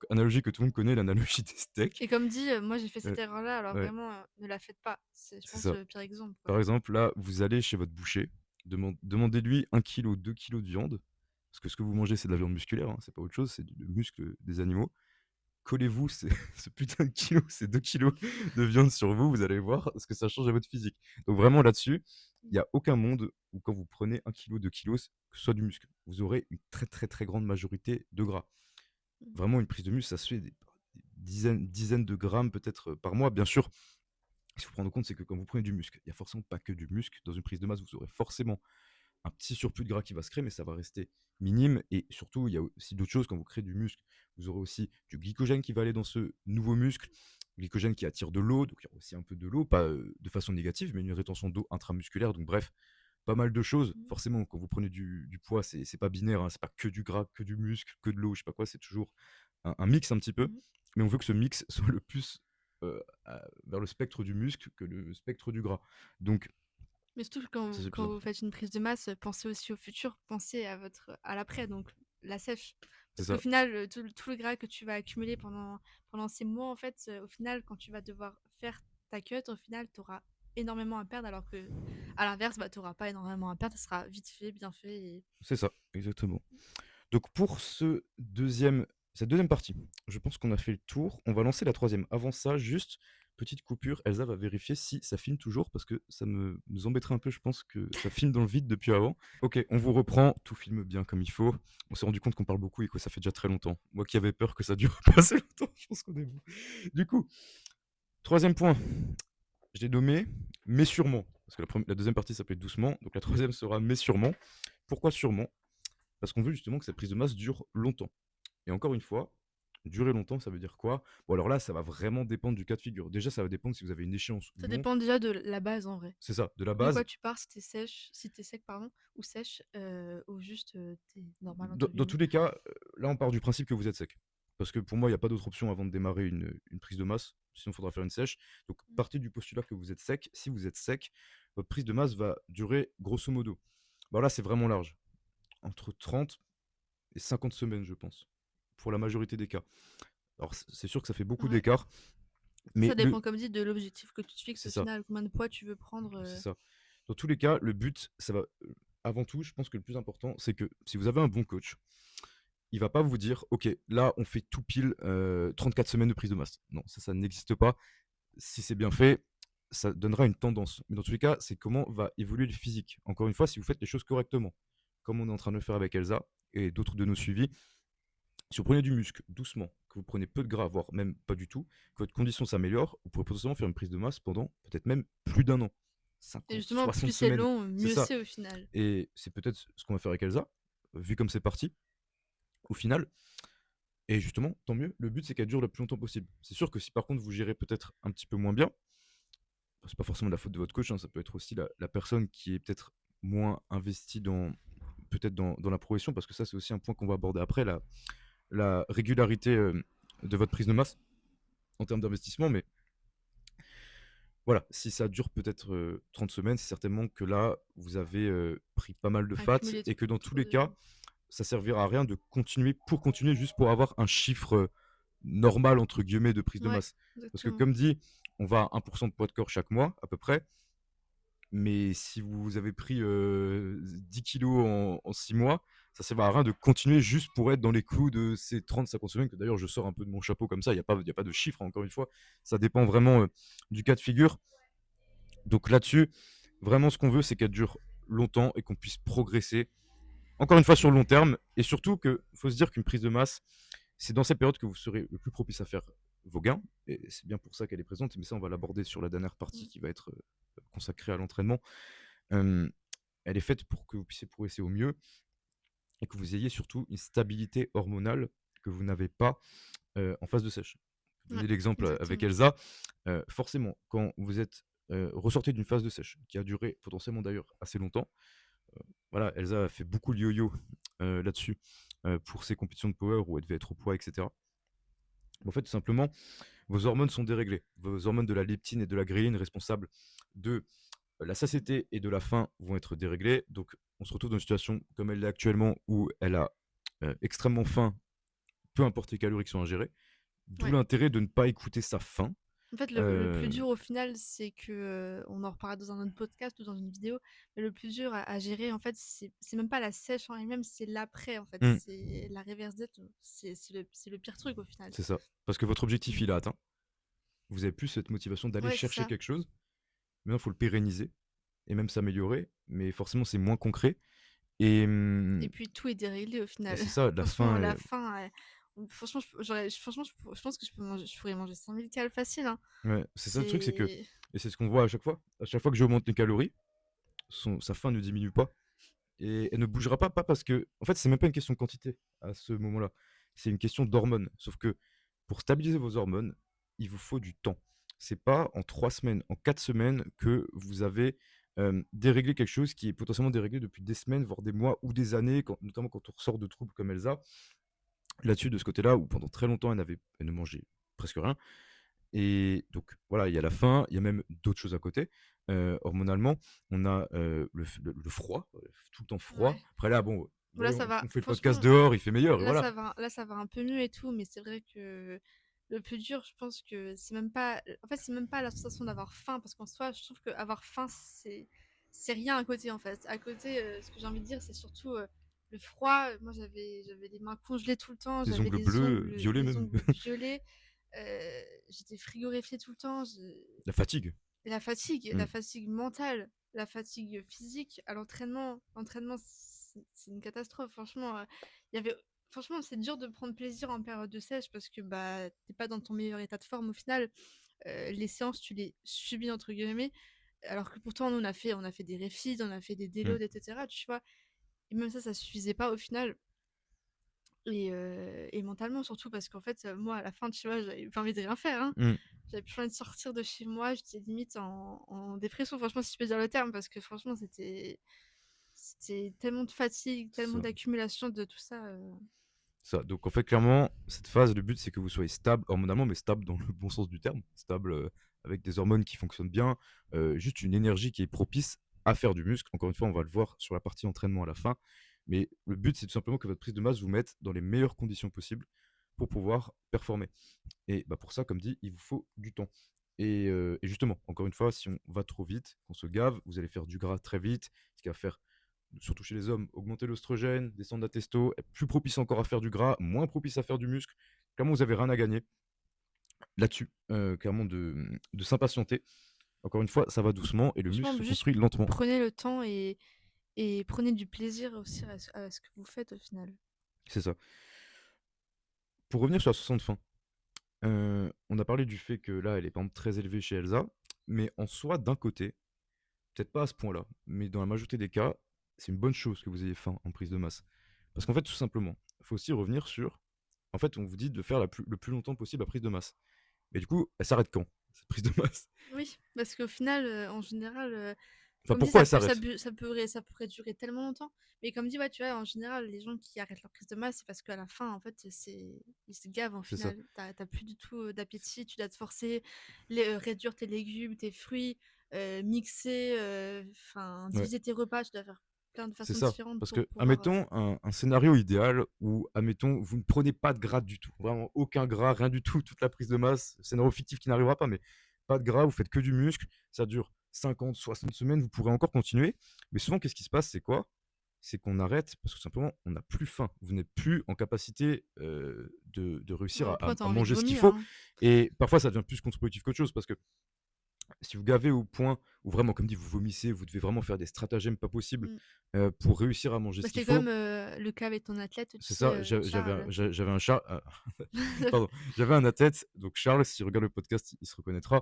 analogie que tout le monde connaît, l'analogie des steaks. Et comme dit, moi, j'ai fait cette Euh, erreur-là, alors ouais, vraiment, ne la faites pas. C'est, je c'est pense, ça. le pire exemple, quoi. Par exemple, là, vous allez chez votre boucher, demandez-lui 1 kg, 2 kilos de viande, parce que ce que vous mangez, c'est de la viande musculaire, hein, c'est pas autre chose, c'est du muscle des animaux. Collez-vous ce putain de kilo, ces 2 kilos de viande sur vous, vous allez voir ce que ça change à votre physique. Donc vraiment là-dessus, il n'y a aucun monde où quand vous prenez 1 kg, 2 kilos, que ce soit du muscle, vous aurez une très très très grande majorité de gras. Mmh. Vraiment, une prise de muscle, ça se fait des dizaines de grammes peut-être par mois. Bien sûr, il faut prendre en compte, c'est que quand vous prenez du muscle, il n'y a forcément pas que du muscle. Dans une prise de masse, vous aurez forcément un petit surplus de gras qui va se créer, mais ça va rester minime. Et surtout, il y a aussi d'autres choses. Quand vous créez du muscle, vous aurez aussi du glycogène qui va aller dans ce nouveau muscle. Glycogène qui attire de l'eau, donc il y aura aussi un peu de l'eau, pas de façon négative, mais une rétention d'eau intramusculaire. Donc bref, pas mal de choses. Mmh. Forcément, quand vous prenez du poids, c'est pas binaire, hein, c'est pas que du gras, que du muscle, que de l'eau, je sais pas quoi, c'est toujours un mix un petit peu. Mmh. Mais on veut que ce mix soit le plus vers le spectre du muscle que le spectre du gras. Donc, Mais surtout que ça c'est le plus quand vous important. faites une prise de masse, pensez aussi au futur, pensez à l'après, donc la sèche. C'est Parce qu'au ça, final, tout le gras que tu vas accumuler pendant ces mois, en fait, au final, quand tu vas devoir faire ta cut, au final, tu auras énormément à perdre, alors que à l'inverse, bah, tu n'auras pas énormément à perdre, ça sera vite fait, bien fait. c'est ça, exactement. Donc pour cette deuxième partie, je pense qu'on a fait le tour. On va lancer la troisième. Avant ça, juste petite coupure. Elsa va vérifier si ça filme toujours parce que ça nous embêterait un peu. Je pense que ça filme dans le vide depuis avant. Ok, on vous reprend. Tout filme bien comme il faut. On s'est rendu compte qu'on parle beaucoup et que ça fait déjà très longtemps. Moi qui avais peur que ça dure pas assez longtemps, je pense qu'on est bon. Du coup, troisième point, je l'ai nommé mais sûrement. Parce que la deuxième partie s'appelait doucement. Donc la troisième sera mais sûrement. Pourquoi sûrement? Parce qu'on veut justement que cette prise de masse dure longtemps. Et encore une fois, durer longtemps, ça veut dire quoi? Bon, alors là, ça va vraiment dépendre du cas de figure. Déjà, ça va dépendre si vous avez une échéance ou Ça non. dépend déjà de la base, en vrai. C'est ça, de la De quoi base. tu pars, si t'es sec, pardon, ou sèche, ou juste t'es normal, Dans, entre dans guillemets. tous les cas, là, on part du principe que vous êtes sec. Parce que pour moi, il n'y a pas d'autre option avant de démarrer une prise de masse. Sinon, il faudra faire une sèche. Donc, Mm. partez du postulat que vous êtes sec. Si vous êtes sec, votre prise de masse va durer grosso modo. Bon, là, c'est vraiment large. Entre 30 et 50 semaines, je pense. Pour la majorité des cas. Alors, c'est sûr que ça fait beaucoup Ouais. d'écart. Mais Ça dépend, comme dit, de l'objectif que tu te fixes c'est au ça. final, combien de poids tu veux prendre. C'est ça. Dans tous les cas, le but, ça va. Avant tout, je pense que le plus important, c'est que si vous avez un bon coach, il va pas vous dire, ok, là, on fait tout pile 34 semaines de prise de masse. Non, ça n'existe pas. Si c'est bien fait, ça donnera une tendance. Mais dans tous les cas, c'est comment va évoluer le physique. Encore une fois, si vous faites les choses correctement, comme on est en train de le faire avec Elsa et d'autres de nos suivis, si vous prenez du muscle doucement, que vous prenez peu de gras, voire même pas du tout, que votre condition s'améliore, vous pourrez potentiellement faire une prise de masse pendant peut-être même plus d'un an. Et 50, justement, 60 plus c'est semaines. long, C'est mieux ça. c'est au final. Et c'est peut-être ce qu'on va faire avec Elsa, vu comme c'est parti, au final. Et justement, tant mieux. Le but, c'est qu'elle dure le plus longtemps possible. C'est sûr que si par contre vous gérez peut-être un petit peu moins bien, c'est pas forcément de la faute de votre coach, hein, ça peut être aussi la personne qui est peut-être moins investie peut-être dans la progression, parce que ça, c'est aussi un point qu'on va aborder après, la régularité de votre prise de masse en termes d'investissement. Mais voilà, si ça dure peut-être 30 semaines, c'est certainement que là, vous avez pris pas mal de fat Accumuler et que dans tous trop les cas, de. ça servira à rien de continuer pour continuer, juste pour avoir un chiffre normal, entre guillemets, de prise de Ouais, masse. Parce que exactement. comme dit, on va à 1% de poids de corps chaque mois, à peu près. Mais si vous avez pris 10 kilos en 6 mois, ça ne sert à rien de continuer juste pour être dans les clous de ces 30-50 semaines, que d'ailleurs je sors un peu de mon chapeau comme ça, y a pas de chiffre, encore une fois, ça dépend vraiment du cas de figure. Donc là-dessus, vraiment ce qu'on veut, c'est qu'elle dure longtemps et qu'on puisse progresser, encore une fois sur le long terme, et surtout qu'il faut se dire qu'une prise de masse, c'est dans cette période que vous serez le plus propice à faire vos gains, et c'est bien pour ça qu'elle est présente, mais ça on va l'aborder sur la dernière partie Mm. qui va être consacrée à l'entraînement. Euh, Elle est faite pour que vous puissiez progresser au mieux et que vous ayez surtout une stabilité hormonale que vous n'avez pas en phase de sèche. Je vais Ouais, donner l'exemple avec exactement. Elsa. Forcément, quand vous êtes ressorti d'une phase de sèche qui a duré potentiellement d'ailleurs assez longtemps, voilà, Elsa a fait beaucoup le yo-yo là-dessus pour ses compétitions de power où elle devait être au poids, etc. En fait, tout simplement, vos hormones sont déréglées. Vos hormones de la leptine et de la ghreline responsables de la satiété et de la faim vont être déréglées. Donc, on se retrouve dans une situation comme elle l'est actuellement où elle a extrêmement faim, peu importe les calories qui sont ingérées. D'où Ouais. l'intérêt de ne pas écouter sa faim. En fait, le plus Euh, dur au final, c'est que, on en reparlera dans un autre podcast ou dans une vidéo, mais le plus dur à gérer, en fait, c'est même pas la sèche en elle-même, c'est l'après, en fait. hmm, C'est la reverse date, c'est le pire truc au final. c'est ça. Parce que votre objectif, il est atteint. Vous avez plus cette motivation d'aller Ouais, c'est chercher ça. quelque chose. Maintenant, il faut le pérenniser et même s'améliorer. Mais forcément, c'est moins concret. Et, Et puis tout est déréglé au et final. c'est ça, la Franchement, faim. la faim, franchement, je pense que je pourrais manger 5000 calories facile, hein. Ouais, c'est ça le truc, c'est que. C'est... Et c'est ce qu'on voit à chaque fois. À chaque fois que j'augmente les calories, sa faim ne diminue pas. Et elle ne bougera pas, pas parce que. En fait, c'est même pas une question de quantité à ce moment-là. C'est une question d'hormones. Sauf que pour stabiliser vos hormones, il vous faut du temps. C'est pas en 3 semaines, en 4 semaines que vous avez déréglé quelque chose qui est potentiellement déréglé depuis des semaines, voire des mois ou des années, notamment quand on ressort de troubles comme Elsa. Là-dessus, de ce côté-là, où pendant très longtemps, elle ne mangeait presque rien. Et donc, voilà, il y a la faim, il y a même d'autres choses à côté. Hormonalement, on a le froid, tout le temps froid. Ouais. Après là, bon, vous Bon, là, voyez, ça va. on fait le podcast Franchement, dehors, il fait meilleur, et là, voilà. ça va un peu mieux et tout, mais c'est vrai que le plus dur, je pense que c'est même pas... En fait, c'est même pas la sensation d'avoir faim, parce qu'en soi, je trouve qu'avoir faim, c'est rien à côté, en fait. À côté, ce que j'ai envie de dire, c'est surtout le froid. Moi, j'avais les mains congelées tout le temps, Les j'avais ongles bleus, violets les même. ongles violets, j'étais frigorifiée tout le temps. La fatigue. La Mm. fatigue mentale, la fatigue physique à l'entraînement, c'est une catastrophe. Franchement, il y avait, franchement, c'est dur de prendre plaisir en période de sèche parce que bah t'es pas dans ton meilleur état de forme au final. Les séances, tu les subis entre guillemets, alors que pourtant nous, on a fait des refeeds, on a fait des Mm. déloads, etc. Tu vois, et même ça suffisait pas au final. Et mentalement surtout parce qu'en fait, moi à la fin, tu vois, j'avais pas envie de rien faire, hein. Mm. J'avais plus envie de sortir de chez moi, j'étais limite en dépression, franchement, si je peux dire le terme, parce que franchement, c'était tellement de fatigue, C'est tellement ça. d'accumulation de tout ça. Ça. Donc en fait, clairement, cette phase, le but, c'est que vous soyez stable hormonalement, mais stable dans le bon sens du terme. Stable avec des hormones qui fonctionnent bien, juste une énergie qui est propice à faire du muscle. Encore une fois, on va le voir sur la partie entraînement à la fin. Mais le but, c'est tout simplement que votre prise de masse vous mette dans les meilleures conditions possibles pour pouvoir performer. Et bah, pour ça, comme dit, il vous faut du temps. Et justement, encore une fois, si on va trop vite, qu'on se gave, vous allez faire du gras très vite, ce qui va faire, surtout chez les hommes, augmenter l'oestrogène, descendre la testo, être plus propice encore à faire du gras, moins propice à faire du muscle. Clairement, vous avez rien à gagner là-dessus, clairement de s'impatienter. Encore une fois, ça va doucement et le muscle Franchement, se juste construit lentement. prenez le temps et prenez du plaisir aussi à ce que vous faites au final. C'est ça. Pour revenir sur la 60 fin, on a parlé du fait que là, elle est par exemple très élevée chez Elsa, mais en soi, d'un côté, peut-être pas à ce point-là, mais dans la majorité des cas, c'est une bonne chose que vous ayez faim en prise de masse. Parce qu'en fait, tout simplement, il faut aussi revenir sur. En fait, on vous dit de faire le plus longtemps possible la prise de masse. Mais du coup, elle s'arrête quand, cette prise de masse? Oui, parce qu'au final, en général, Enfin, comme dit, pourquoi elle s'arrête? ça pourrait durer tellement longtemps. Mais comme dit, ouais, tu vois, en général, les gens qui arrêtent leur prise de masse, c'est parce qu'à la fin, en fait, ils se gavent au C'est ça. final. T'as plus du tout d'appétit, tu dois te forcer, réduire tes légumes, tes fruits, mixer, enfin, Ouais. diviser tes repas, tu dois faire. plein de C'est façons ça. différentes Parce pour que, pouvoir, admettons, un scénario idéal où, admettons, vous ne prenez pas de gras du tout. Vraiment aucun gras, rien du tout, toute la prise de masse. Scénario fictif qui n'arrivera pas, mais pas de gras, vous faites que du muscle. Ça dure 50, 60 semaines, vous pourrez encore continuer. Mais souvent, qu'est-ce qui se passe? C'est quoi? C'est qu'on arrête parce que simplement, on n'a plus faim. Vous n'êtes plus en capacité de réussir ouais, à, après, à- tu as à envie de manger ce qu'il vomir, faut. hein. Et parfois, ça devient plus contre-productif qu'autre chose parce que si vous gavez au point où vraiment, comme dit, vous vomissez, vous devez vraiment faire des stratagèmes pas possibles Mmh. pour réussir à manger Bah, ce qu'il c'était faut. comme, le cas avec ton athlète, tu C'est sais, ça, Charles. j'avais un chat, pardon, j'avais un athlète, donc Charles, s'il regarde le podcast, il se reconnaîtra,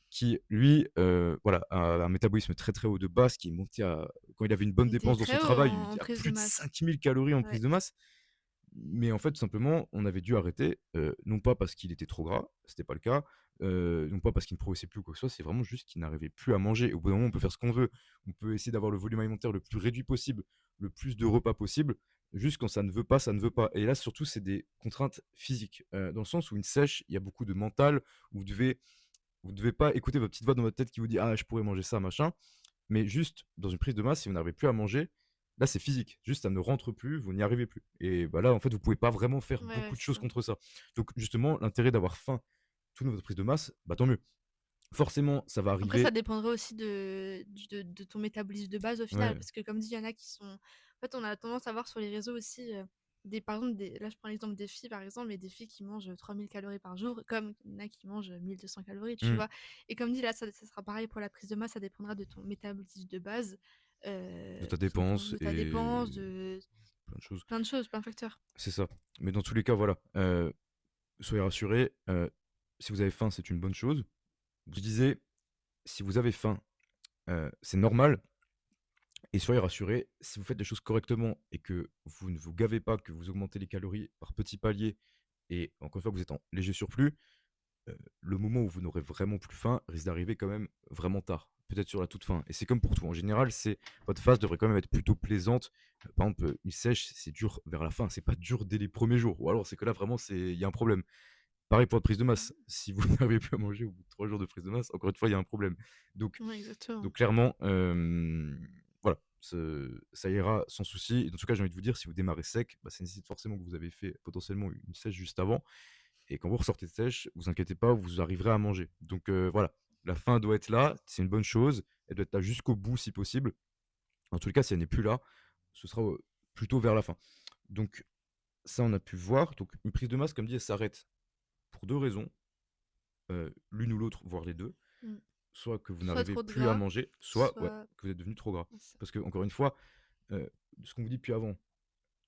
qui lui, voilà, a un métabolisme très très haut de base, qui est monté à, quand il avait une bonne Il était dépense dans son très haut travail, il en était à prise de plus de masse. 5000 calories en Ouais. prise de masse. Mais en fait, tout simplement, on avait dû arrêter, non pas parce qu'il était trop gras, c'était pas le cas, non pas parce qu'il ne progressait plus ou quoi que ce soit, c'est vraiment juste qu'il n'arrivait plus à manger. Au bout d'un moment, on peut faire ce qu'on veut, on peut essayer d'avoir le volume alimentaire le plus réduit possible, le plus de repas possible, juste quand ça ne veut pas, ça ne veut pas. Et là, surtout, c'est des contraintes physiques, dans le sens où une sèche, il y a beaucoup de mental, où vous devez pas écouter votre petite voix dans votre tête qui vous dit: «Ah, je pourrais manger ça, machin». Mais juste, dans une prise de masse, si vous n'arrivez plus à manger, là, c'est physique. Juste, ça ne rentre plus, vous n'y arrivez plus. Et bah là, en fait, vous pouvez pas vraiment faire Ouais, ouais, beaucoup de c'est choses ça. contre ça. Donc, justement, l'intérêt d'avoir faim tout dans votre prise de masse, bah tant mieux. Forcément, ça va Après, ça arriver. dépendrait aussi de ton métabolisme de base au final, Ouais, parce que comme dit, il y en a qui sont. En fait, on a tendance à voir sur les réseaux aussi, par exemple, là je prends l'exemple des filles par exemple, mais des filles qui mangent 3000 calories par jour, comme il y en a qui mangent 1200 calories, tu mmh, vois. Et comme dit, là, ça sera pareil pour la prise de masse, ça dépendra de ton métabolisme de base, de ta tout simplement, dépense de ta et dépense, de plein de choses. plein de choses, plein de facteurs. C'est ça. Mais dans tous les cas, voilà. Soyez rassurés. Si vous avez faim, c'est une bonne chose. Je disais, si vous avez faim, c'est normal. Et soyez rassurés, si vous faites les choses correctement et que vous ne vous gavez pas, que vous augmentez les calories par petits paliers et encore une fois que vous êtes en léger surplus, le moment où vous n'aurez vraiment plus faim risque d'arriver quand même vraiment tard, peut-être sur la toute fin. Et c'est comme pour tout. En général, votre phase devrait quand même être plutôt plaisante. Par exemple, une sèche, c'est dur vers la fin, c'est pas dur dès les premiers jours. Ou alors c'est que là vraiment il y a un problème. Pareil pour la prise de masse. Si vous n'arrivez plus à manger au bout de 3 jours de prise de masse, encore une fois, il y a un problème. Donc Ouais, exactement. donc clairement, voilà, ça ira sans souci. Et dans tout cas, j'ai envie de vous dire, si vous démarrez sec, bah, ça nécessite forcément que vous avez fait potentiellement une sèche juste avant. Et quand vous ressortez de sèche, vous inquiétez pas, vous arriverez à manger. Donc voilà, la faim doit être là, c'est une bonne chose. Elle doit être là jusqu'au bout si possible. En tout cas, si elle n'est plus là, ce sera plutôt vers la fin. Donc ça, on a pu voir. Donc une prise de masse, comme dit, elle s'arrête pour deux raisons, l'une ou l'autre, voire les deux. Mm. Soit que vous Soit n'arrivez trop de plus à gras, manger, soit ouais, soit. que vous êtes devenu trop gras. Ouais, c'est ça. Parce que encore une fois, ce qu'on vous dit depuis avant,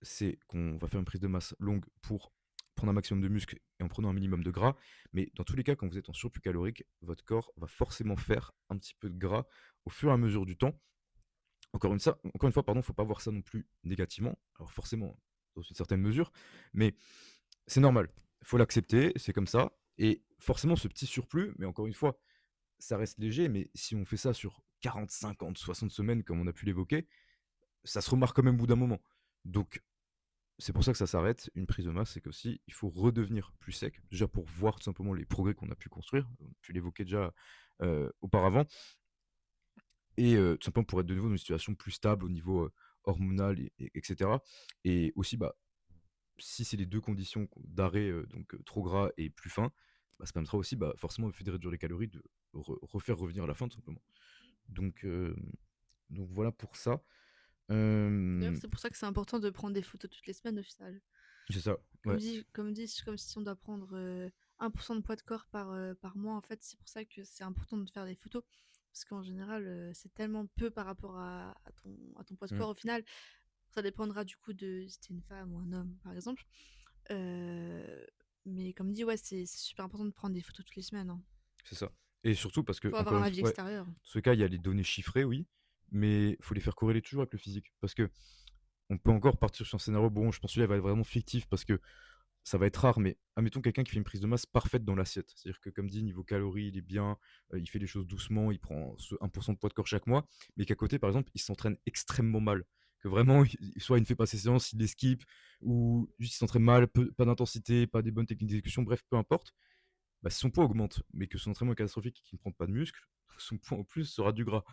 c'est qu'on va faire une prise de masse longue pour prendre un maximum de muscle et en prenant un minimum de gras. Mais dans tous les cas, quand vous êtes en surplus calorique, votre corps va forcément faire un petit peu de gras au fur et à mesure du temps. Encore une fois, pardon, faut pas voir ça non plus négativement. Alors forcément, dans une certaine mesure, mais c'est normal. Il faut l'accepter, c'est comme ça. Et forcément, ce petit surplus, mais encore une fois, ça reste léger, mais si on fait ça sur 40, 50, 60 semaines, comme on a pu l'évoquer, ça se remarque quand même au bout d'un moment. Donc, c'est pour ça que ça s'arrête. Une prise de masse, c'est qu'aussi, il faut redevenir plus sec, déjà pour voir tout simplement les progrès qu'on a pu construire. On a pu l'évoquer déjà auparavant. Et tout simplement pour être de nouveau dans une situation plus stable au niveau hormonal, etc. Et aussi, bah, si c'est les deux conditions d'arrêt, donc trop gras et plus faim, bah, ça permettra aussi, bah, forcément, le fait de réduire les calories, de refaire revenir à la fin, tout simplement. Donc, donc voilà pour ça. D'ailleurs, Hem, c'est pour ça que c'est important de prendre des photos toutes les semaines au final. c'est ça, Comme ouais. dit, comme si on doit prendre 1% de poids de corps par mois, en fait, c'est pour ça que c'est important de faire des photos. Parce qu'en général, c'est tellement peu par rapport à ton poids de Mmh, corps au final. Ça dépendra du coup de si t'es une femme ou un homme, par exemple. Euh, mais comme dit, ouais, c'est super important de prendre des photos toutes les semaines, hein. c'est ça. Et surtout parce que Pour avoir encore un une avis fois, ouais, extérieur. dans ce cas, il y a les données chiffrées, oui, mais il faut les faire corréler toujours avec le physique. Parce que on peut encore partir sur un scénario, bon, je pense que celui-là va être vraiment fictif parce que ça va être rare, mais admettons quelqu'un qui fait une prise de masse parfaite dans l'assiette. C'est-à-dire que, comme dit, niveau calories, il est bien, il fait les choses doucement, il prend ce 1% de poids de corps chaque mois, mais qu'à côté, par exemple, il s'entraîne extrêmement mal. Que vraiment, soit il ne fait pas ses séances, il les skip, ou juste il s'entraîne mal, pas d'intensité, pas des bonnes techniques d'exécution, bref, peu importe. Bah, si son poids augmente, mais que son entraînement est catastrophique et qu'il ne prend pas de muscle, son poids en plus sera du gras.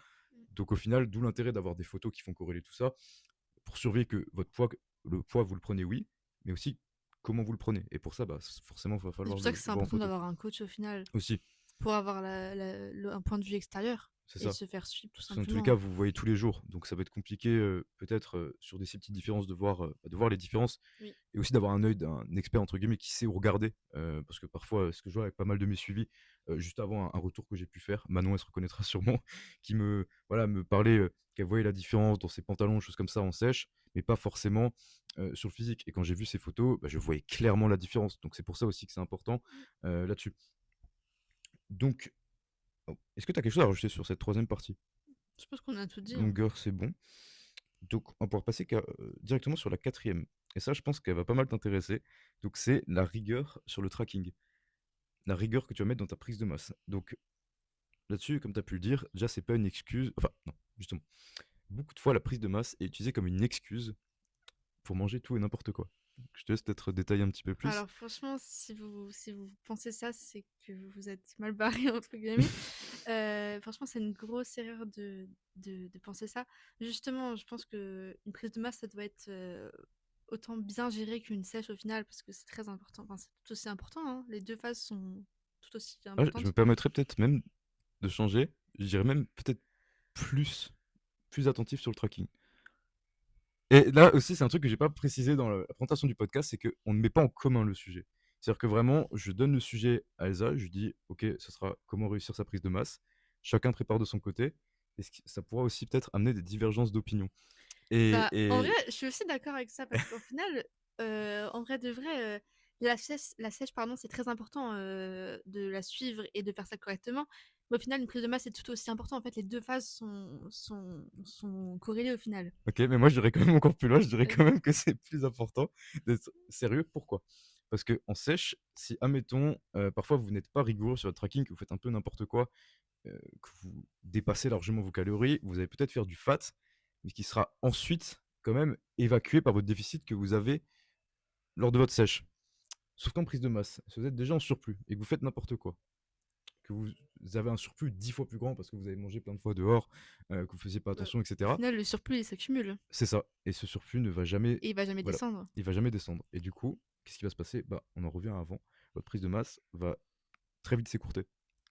Donc au final, d'où l'intérêt d'avoir des photos qui font corréler tout ça pour surveiller que votre poids, le poids, vous le prenez, oui, mais aussi comment vous le prenez. Et pour ça, bah, forcément, il va C'est falloir pour ça que le c'est voir en important photo d'avoir un coach au final, aussi. pour avoir un point de vue extérieur C'est et ça. se faire suivre tout Parce que dans tous les cas, simplement. vous voyez tous les jours. Donc ça va être compliqué, peut-être, sur des si petites différences de voir les différences Oui. et aussi d'avoir un œil d'un expert entre guillemets qui sait où regarder. Parce que parfois, ce que je vois avec pas mal de mes suivis, juste avant un retour que j'ai pu faire, Manon elle se reconnaîtra sûrement, qui me parlait, qu'elle voyait la différence dans ses pantalons, choses comme ça en sèche, mais pas forcément, sur le physique. Et quand j'ai vu ses photos, bah, je voyais clairement la différence. Donc c'est pour ça aussi que c'est important, là-dessus. Donc, oh, est-ce que tu as quelque chose à rajouter sur cette troisième partie? Je pense qu'on a tout dit, hein. Longueur, c'est bon. Donc, on va pouvoir passer directement sur la quatrième. Et ça, je pense qu'elle va pas mal t'intéresser. Donc, c'est la rigueur sur le tracking. La rigueur que tu vas mettre dans ta prise de masse. Donc, là-dessus, comme tu as pu le dire, déjà, c'est pas une excuse. Enfin, non, justement. Beaucoup de fois, la prise de masse est utilisée comme une excuse pour manger tout et n'importe quoi. Donc, je te laisse peut-être détailler un petit peu plus. Alors franchement, si vous pensez ça, c'est que vous êtes mal barré entre guillemets. Franchement, c'est une grosse erreur de penser ça. Justement, je pense que une prise de masse, ça doit être autant bien géré qu'une sèche au final, parce que c'est très important. Enfin, c'est tout aussi important, hein. Les deux phases sont tout aussi Ah, je me importantes. permettrais peut-être même de changer. Je dirais même peut-être plus attentif sur le tracking. Et là aussi, c'est un truc que j'ai pas précisé dans la présentation du podcast, c'est qu'on ne met pas en commun le sujet. C'est-à-dire que vraiment, je donne le sujet à Elsa, je lui dis, ok, ce sera comment réussir sa prise de masse. Chacun prépare de son côté. Et ça pourra aussi peut-être amener des divergences d'opinion. Et, Bah, en vrai, et je suis aussi d'accord avec ça parce qu'au final, en vrai de vrai, la sèche, pardon, c'est très important de la suivre et de faire ça correctement. Mais au final, une prise de masse, c'est tout aussi important. En fait, les deux phases sont corrélées au final. ok, mais moi je dirais quand même encore plus loin, je dirais quand Vas-y. même que c'est plus important d'être sérieux. Pourquoi? Parce que en sèche, si admettons, parfois vous n'êtes pas rigoureux sur votre tracking, que vous faites un peu n'importe quoi, que vous dépassez largement vos calories, vous allez peut-être faire du fat, mais qui sera ensuite quand même évacué par votre déficit que vous avez lors de votre sèche. Sauf qu'en prise de masse, si vous êtes déjà en surplus et que vous faites n'importe quoi, que vous avez un surplus 10 fois plus grand parce que vous avez mangé plein de fois dehors, que vous faisiez pas Bah, attention, au etc. final, le surplus, il s'accumule C'est ça. Et ce surplus ne va jamais, et il va jamais voilà, descendre. il va jamais descendre. Et du coup, qu'est-ce qui va se passer? Bah, on en revient à avant. Votre prise de masse va très vite s'écourter.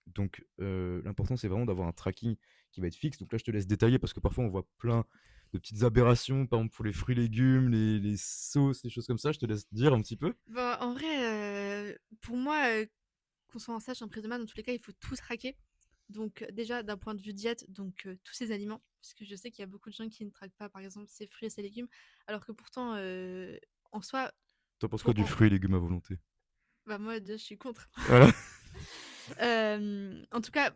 Donc, l'important, c'est vraiment d'avoir un tracking qui va être fixe. Donc là, je te laisse détailler parce que parfois, on voit plein de petites aberrations, par exemple pour les fruits et légumes, les sauces, les choses comme ça. Je te laisse dire un petit peu. Bah, en vrai, pour moi, qu'on soit en sèche, en prise de masse, dans tous les cas, il faut tout traquer. Donc, déjà, d'un point de vue diète, donc tous ces aliments, parce que je sais qu'il y a beaucoup de gens qui ne traquent pas, par exemple, ces fruits et ces légumes, alors que pourtant, en soi, T'en penses quoi pour du fruit et légumes à volonté? bah moi, déjà, je suis contre. Voilà. En tout cas,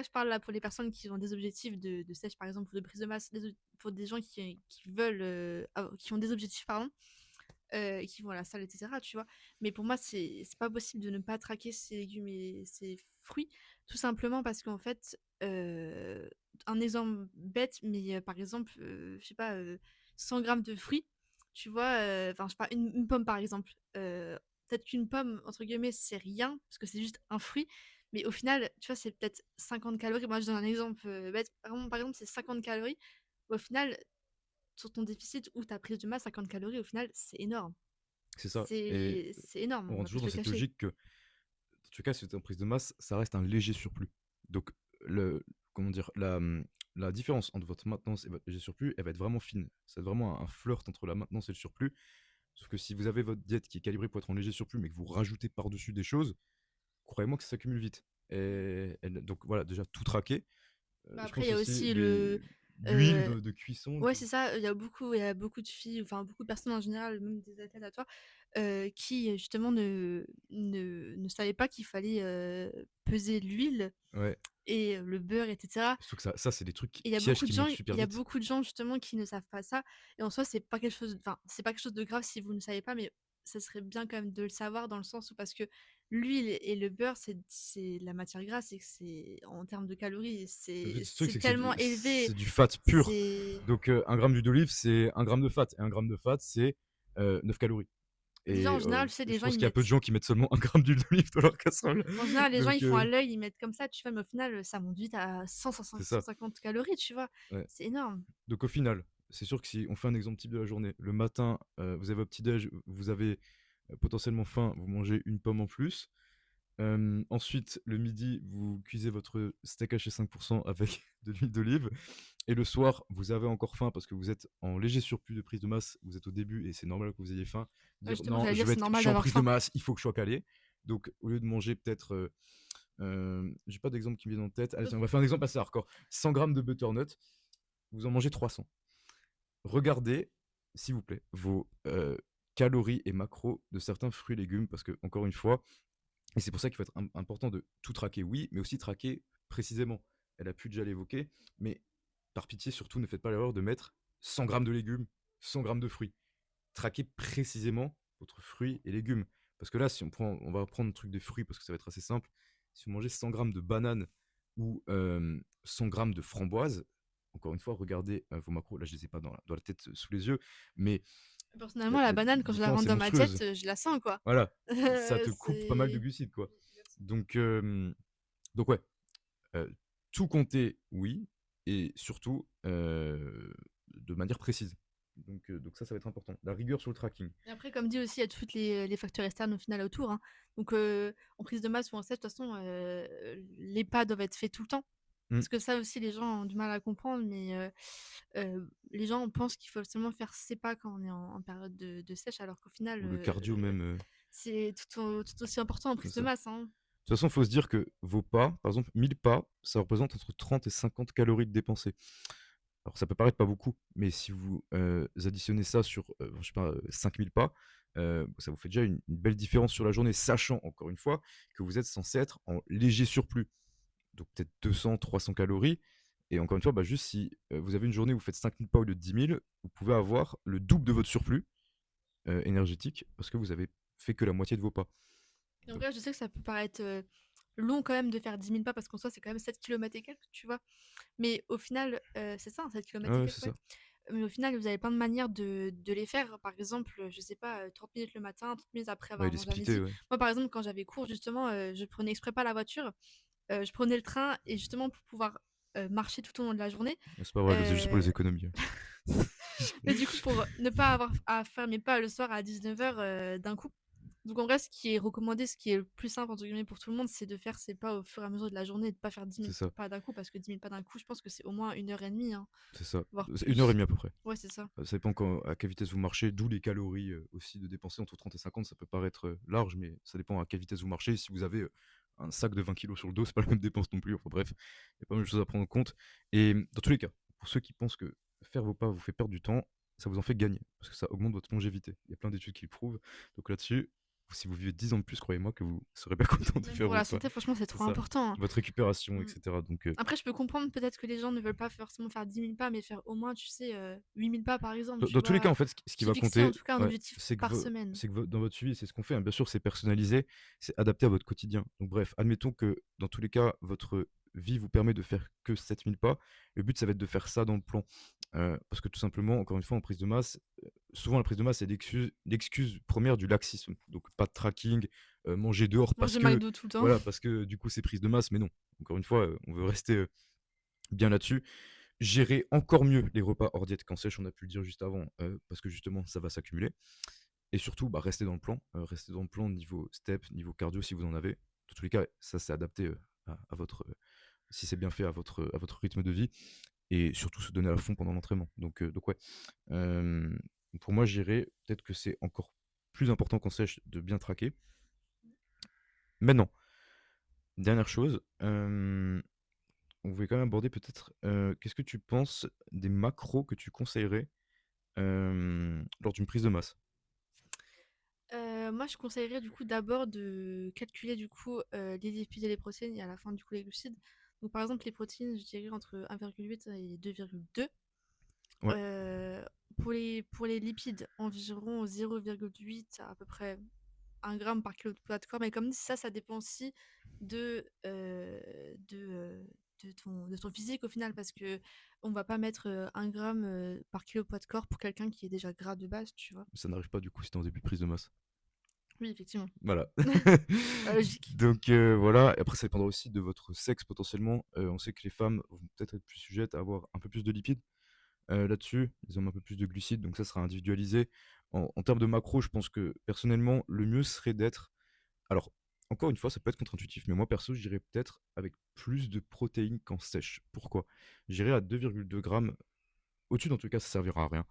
je parle là pour les personnes qui ont des objectifs de sèche, par exemple, ou de prise de masse, pour des gens qui veulent, qui ont des objectifs, pardon, qui vont à la salle, etc. Tu vois. Mais pour moi, c'est pas possible de ne pas traquer ces légumes et ces fruits, tout simplement parce qu'en fait, un exemple bête, mais par exemple, je sais pas, 100 grammes de fruits, tu vois, enfin, je sais pas, une pomme par exemple. Peut-être qu'une pomme, entre guillemets, c'est rien, parce que c'est juste un fruit, mais au final, tu vois, c'est peut-être 50 calories. Moi, je donne un exemple bête. Par exemple, c'est 50 calories. Au final, sur ton déficit ou ta prise de masse, 50 calories, au final, c'est énorme. C'est ça. Et C'est énorme, on on rentre va pas toujours se dans le cette cacher. logique que, en tout cas, si tu en prise de masse, ça reste un léger surplus. Donc, comment dire, la différence entre votre maintenance et votre léger surplus, elle va être vraiment fine. C'est vraiment un flirt entre la maintenance et le surplus. Sauf que si vous avez votre diète qui est calibrée pour être en léger surplus, mais que vous rajoutez par-dessus des choses, croyez-moi que ça s'accumule vite. Donc voilà, déjà tout traquer. Bah Je après, il pense y a aussi aussi le. l'huile euh, de cuisson. Ouais, c'est ça. Il y a beaucoup de filles, enfin beaucoup de personnes en général, même des athlètes à toi, qui justement ne savaient pas qu'il fallait peser l'huile Ouais. et le beurre, etc. Surtout que ça c'est des trucs Et il y a pièges beaucoup qui de gens, montent il super y a vite. beaucoup de gens justement qui ne savent pas ça. Et en soi, c'est pas quelque chose de grave si vous ne savez pas, mais ça serait bien quand même de le savoir dans le sens où parce que l'huile et le beurre, c'est la matière grasse et que c'est en termes de calories, Le c'est truc, c'est c'est que tellement élevé. c'est du fat pur. C'est Donc, 1 gramme d'huile d'olive, c'est 1 gramme de fat. Et 1 gramme de fat, c'est 9 calories. Déjà, et en général, tu sais, les je gens, pense ils qu'il y a peu de mettent gens qui mettent seulement 1 gramme d'huile d'olive dans leur casserole. en général, les gens, Donc ils font à l'œil, ils mettent comme ça, tu vois? Mais au final, ça monte vite à 100-100 c'est ça, 150 calories, tu vois? ouais. C'est énorme. Donc au final, c'est sûr que si on fait un exemple type de la journée, le matin, vous avez votre petit déj, vous avez, potentiellement faim, vous mangez une pomme en plus. Ensuite, le midi, vous cuisez votre steak haché 5 avec de l'huile d'olive et le soir, vous avez encore faim parce que vous êtes en léger surplus de prise de masse, vous êtes au début et c'est normal que vous ayez faim. Ouais, Dire: justement, «Non, j'allais dire, c'est je normal suis en d'avoir prise de faim. masse, il faut que je sois calé». Donc au lieu de manger peut-être, j'ai pas d'exemple qui me vient en tête. Allez, on va faire un exemple assez hardcore. 100 grammes de butternut, vous en mangez 300. Regardez, s'il vous plaît, vos, calories et macros de certains fruits et légumes parce que encore une fois, et c'est pour ça qu'il faut être important de tout traquer, oui, mais aussi traquer précisément. Elle a pu déjà l'évoquer, mais par pitié, surtout, ne faites pas l'erreur de mettre 100 grammes de légumes, 100 grammes de fruits. Traquez précisément votre fruits et légumes. Parce que là, si on va prendre le truc des fruits parce que ça va être assez simple. Si vous mangez 100 grammes de bananes ou 100 grammes de framboises, encore une fois, regardez vos macros. Là, je ne les ai pas dans la tête sous les yeux, mais Personnellement, la la banane, quand je la différence rentre est dans ma monstrueuse. diète, je la sens, quoi. Voilà, ça te coupe pas mal de C'est glucides, quoi. Donc, ouais, Heu, tout compter, oui, et surtout, de manière précise. Donc ça va être important. La rigueur sur le tracking. et après, comme dit aussi, il y a toutes les facteurs externes au final autour, hein. Donc, en prise de masse ou en sèche, de toute façon, les pas doivent être faits tout le temps. Mmh. Parce que ça aussi, les gens ont du mal à comprendre, mais les gens pensent qu'il faut seulement faire ses pas quand on est en période de sèche, alors qu'au final, Ou le cardio même, c'est tout aussi important en c'est prise de ça. De masse, hein. toute façon, il faut se dire que vos pas, par exemple 1000 pas, ça représente entre 30 et 50 calories de dépensées. Alors ça peut paraître pas beaucoup, mais si vous, additionnez ça sur, je sais pas, 5000 pas, ça vous fait déjà une belle différence sur la journée, sachant encore une fois que vous êtes censé être en léger surplus. Donc peut-être 200-300 calories. Et encore une fois, bah, juste si vous avez une journée où vous faites 5000 pas au lieu de 10 000, vous pouvez avoir le double de votre surplus énergétique parce que vous avez fait que la moitié de vos pas. Et en Donc, vrai, je sais que ça peut paraître, long quand même de faire 10 000 pas parce qu'en soi, c'est quand même 7 kilomètres et quelques, tu vois? Mais au final, c'est ça, hein, 7 kilomètres et ouais, quelques, c'est ouais. ça. Mais au final, vous avez plein de manières de les faire. Par exemple, je sais pas, 30 minutes le matin, 30 minutes après Ouais, avoir il est mangé à splitté, midi. ouais. Moi, par exemple, quand j'avais cours, justement, je prenais exprès pas la voiture, je prenais le train et justement pour pouvoir, marcher tout au long de la journée, C'est pas vrai, c'est juste pour heu les économies, hein. mais du coup, pour ne pas avoir à faire mes pas le soir à 19h, d'un coup. Donc en vrai, ce qui est recommandé, ce qui est le plus simple entre guillemets pour tout le monde, c'est de faire ses pas au fur et à mesure de la journée et de pas faire 10 C'est 000 ça, pas d'un coup parce que 10 000 pas d'un coup, je pense que c'est au moins 1 heure et demie, hein, c'est ça. voire C'est 1 heure et plus. demie à peu près. Ouais, c'est ça. Ça dépend à quelle vitesse vous marchez, d'où les calories aussi de dépenser entre 30 et 50. Ça peut paraître large, mais ça dépend à quelle vitesse vous marchez. Si vous avez un sac de 20 kilos sur le dos, c'est pas la même dépense non plus. Enfin bref, il y a pas mal de choses à prendre en compte. Et dans tous les cas, pour ceux qui pensent que faire vos pas vous fait perdre du temps, ça vous en fait gagner, parce que ça augmente votre longévité. Il y a plein d'études qui le prouvent. Donc là-dessus, si vous vivez 10 ans de plus, croyez-moi que vous serez bien content de Même faire pour vos la pas. santé, franchement, c'est C'est trop ça. important, hein. Votre récupération, Mmh. etc. Donc, Après, je peux comprendre peut-être que les gens ne veulent pas forcément faire 10 000 pas, mais faire au moins, tu sais, 8 000 pas par exemple, tu dans tous les cas, vois? en fait, ce qui Se va fixer en compter, tout cas un ouais, objectif par semaine. c'est que dans votre suivi, c'est ce qu'on fait, hein. Bien sûr, c'est personnalisé, c'est adapté à votre quotidien. Donc, bref, admettons que dans tous les cas, votre vie vous permet de faire que 7000 pas. Le but, ça va être de faire ça dans le plan. Parce que tout simplement, encore une fois, en prise de masse, souvent la prise de masse est l'excuse première du laxisme. Donc, pas de tracking, manger dehors parce Manger que, McDo tout le temps. voilà, parce que du coup, c'est prise de masse. Mais non, encore une fois, on veut rester bien là-dessus. Gérer encore mieux les repas hors diète qu'en sèche, on a pu le dire juste avant, parce que justement ça va s'accumuler et surtout, bah, rester dans le plan niveau step, niveau cardio si vous en avez. Dans tous les cas, ça c'est adapté, à votre, si c'est bien fait à votre rythme de vie et surtout se donner à fond pendant l'entraînement. Donc ouais, hem, pour moi, gérer peut-être que c'est encore plus important qu'en sèche de bien traquer. Maintenant, dernière chose, on voulait quand même aborder peut-être, qu'est-ce que tu penses des macros que tu conseillerais lors d'une prise de masse? Moi, je conseillerais du coup d'abord de calculer du coup, les lipides et les protéines et à la fin du coup les glucides. Donc par exemple les protéines, je dirais entre 1,8 et 2,2. Ouais, Heu, pour les lipides, environ 0,8 à peu près 1 gramme par kilo de poids de corps, mais comme dit ça dépend aussi de, de ton physique au final parce qu'on va pas mettre, 1 gramme, par kilo de poids de corps pour quelqu'un qui est déjà gras de base, tu vois? ça n'arrive pas du coup si tu es en début de prise de masse. Oui, effectivement. Voilà. Bah, logique. Donc voilà, et après ça dépendra aussi de votre sexe potentiellement. On sait que les femmes vont peut-être être plus sujettes à avoir un peu plus de lipides, là-dessus. Ils ont un peu plus de glucides, donc ça sera individualisé. En termes de macros, je pense que personnellement, le mieux serait d'être alors, encore une fois, ça peut être contre-intuitif, mais moi perso, j'irais peut-être avec plus de protéines qu'en sèche. Pourquoi? J'irais à 2,2 grammes. Au-dessus, dans tout cas, ça servira à rien.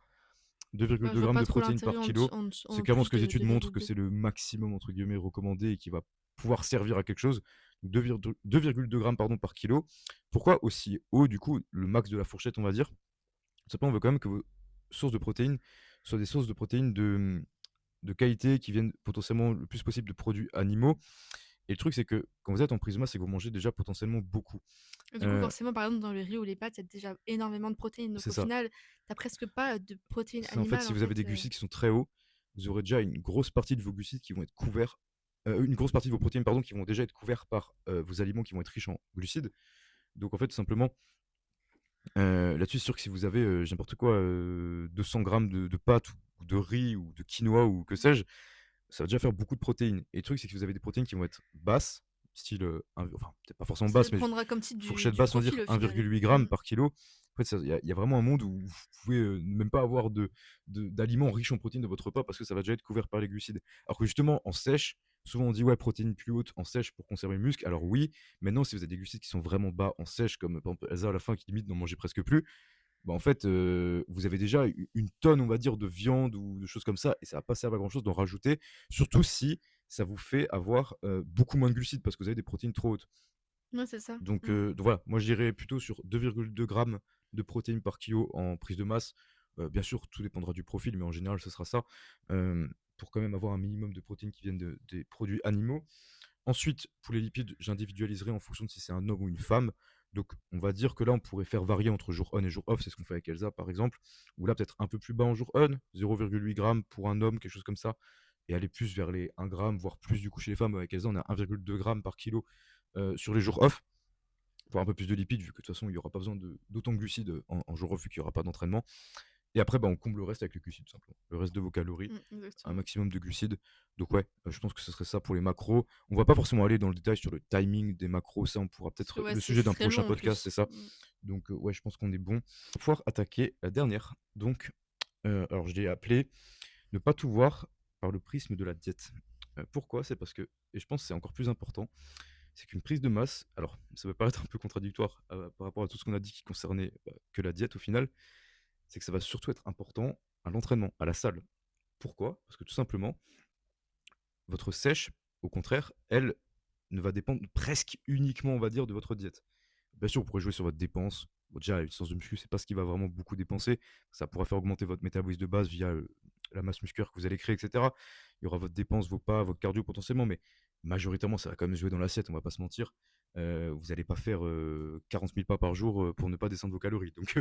Bah, 2,2 je vois grammes pas de trop protéines l'intérêt par kilo, en c'est clairement ce plus que les de études montrent que 2,2. c'est le maximum entre guillemets recommandé et qui va pouvoir servir à quelque chose. 2,2 grammes pardon, par kilo. Pourquoi aussi haut, du coup, le max de la fourchette, on va dire? Simplement, on veut quand même que vos sources de protéines soient des sources de protéines de qualité qui viennent potentiellement le plus possible de produits animaux. Et le truc, c'est que quand vous êtes en prise de masse, c'est que vous mangez déjà potentiellement beaucoup. Et du coup, Euh, forcément, par exemple, dans le riz ou les pâtes, il y a déjà énormément de protéines. Donc c'est au ça. final, t'as presque pas de protéines En fait, animales, si en vous avez fait. des glucides qui sont très hauts, vous aurez déjà une grosse partie de vos glucides qui vont être couverts, une grosse partie de vos protéines, pardon, qui vont déjà être couverts par vos aliments qui vont être riches en glucides. Donc en fait, tout simplement, là-dessus, c'est sûr que si vous avez n'importe quoi, 200 grammes de pâtes ou de riz ou de quinoa ou que sais-je, ça va déjà faire beaucoup de protéines. Et le truc, c'est que vous avez des protéines qui vont être basses, style, enfin, peut-être pas forcément Ça basse, mais dépendra comme si fourchette du basse, on va profil dire au final. 1,8 grammes par kilo. En fait, il y a vraiment un monde où vous pouvez même pas avoir d'aliments riches en protéines de votre repas parce que ça va déjà être couvert par les glucides. Alors que justement, en sèche, souvent on dit ouais, protéines plus hautes en sèche pour conserver le muscle. Alors oui, maintenant, si vous avez des glucides qui sont vraiment bas en sèche, comme par exemple Elsa à la fin qui limite n'en mangeait presque plus, bah, en fait, vous avez déjà une tonne, on va dire, de viande ou de choses comme ça, et ça va pas servir à grand chose d'en rajouter, surtout si ça vous fait avoir beaucoup moins de glucides parce que vous avez des protéines trop hautes. Ouais, c'est ça. Donc voilà, moi je dirais plutôt sur 2,2 grammes de protéines par kilo en prise de masse. Bien sûr, tout dépendra du profil, mais en général, ce sera ça. Pour quand même avoir un minimum de protéines qui viennent des produits animaux. Ensuite, pour les lipides, j'individualiserai en fonction de si c'est un homme ou une femme. Donc, on va dire que là, on pourrait faire varier entre jour on et jour off. C'est ce qu'on fait avec Elsa, par exemple. Ou là, peut-être un peu plus bas en jour on, 0,8 grammes pour un homme, quelque chose comme ça. Et aller plus vers les 1 gramme, voire plus du coup chez les femmes. Avec Elsa, on a 1,2 grammes par kilo sur les jours off pour un peu plus de lipides, vu que de toute façon, il n'y aura pas besoin d'autant de glucides en jour off, vu qu'il n'y aura pas d'entraînement. Et après, bah, on comble le reste avec les glucides, tout simplement. Le reste de vos calories, un Exactement. maximum de glucides. Donc ouais, je pense que ce serait ça pour les macros. On va pas forcément aller dans le détail sur le timing des macros, ça on pourra Parce que peut-être ouais, le sujet ce d'un serait prochain long en podcast, c'est plus. ça. Donc ouais, je pense qu'on est bon. On va pouvoir attaquer la dernière. Donc, alors je l'ai appelé ne pas tout voir par le prisme de la diète. Pourquoi? C'est parce que, et je pense que c'est encore plus important, c'est qu'une prise de masse, alors ça peut paraître un peu contradictoire par rapport à tout ce qu'on a dit qui concernait que la diète au final, c'est que ça va surtout être important à l'entraînement, à la salle. Pourquoi? Parce que tout simplement, votre sèche, au contraire, elle ne va dépendre presque uniquement, on va dire, de votre diète. Bien sûr, vous pourrez jouer sur votre dépense. Bon, déjà, une séance de muscu, c'est pas ce qui va vraiment beaucoup dépenser. Ça pourra faire augmenter votre métabolisme de base via la masse musculaire que vous allez créer, etc. Il y aura votre dépense, vos pas, votre cardio potentiellement, mais majoritairement, ça va quand même se jouer dans l'assiette, on va pas se mentir. Vous n'allez pas faire 40 000 pas par jour pour ne pas descendre vos calories. Donc,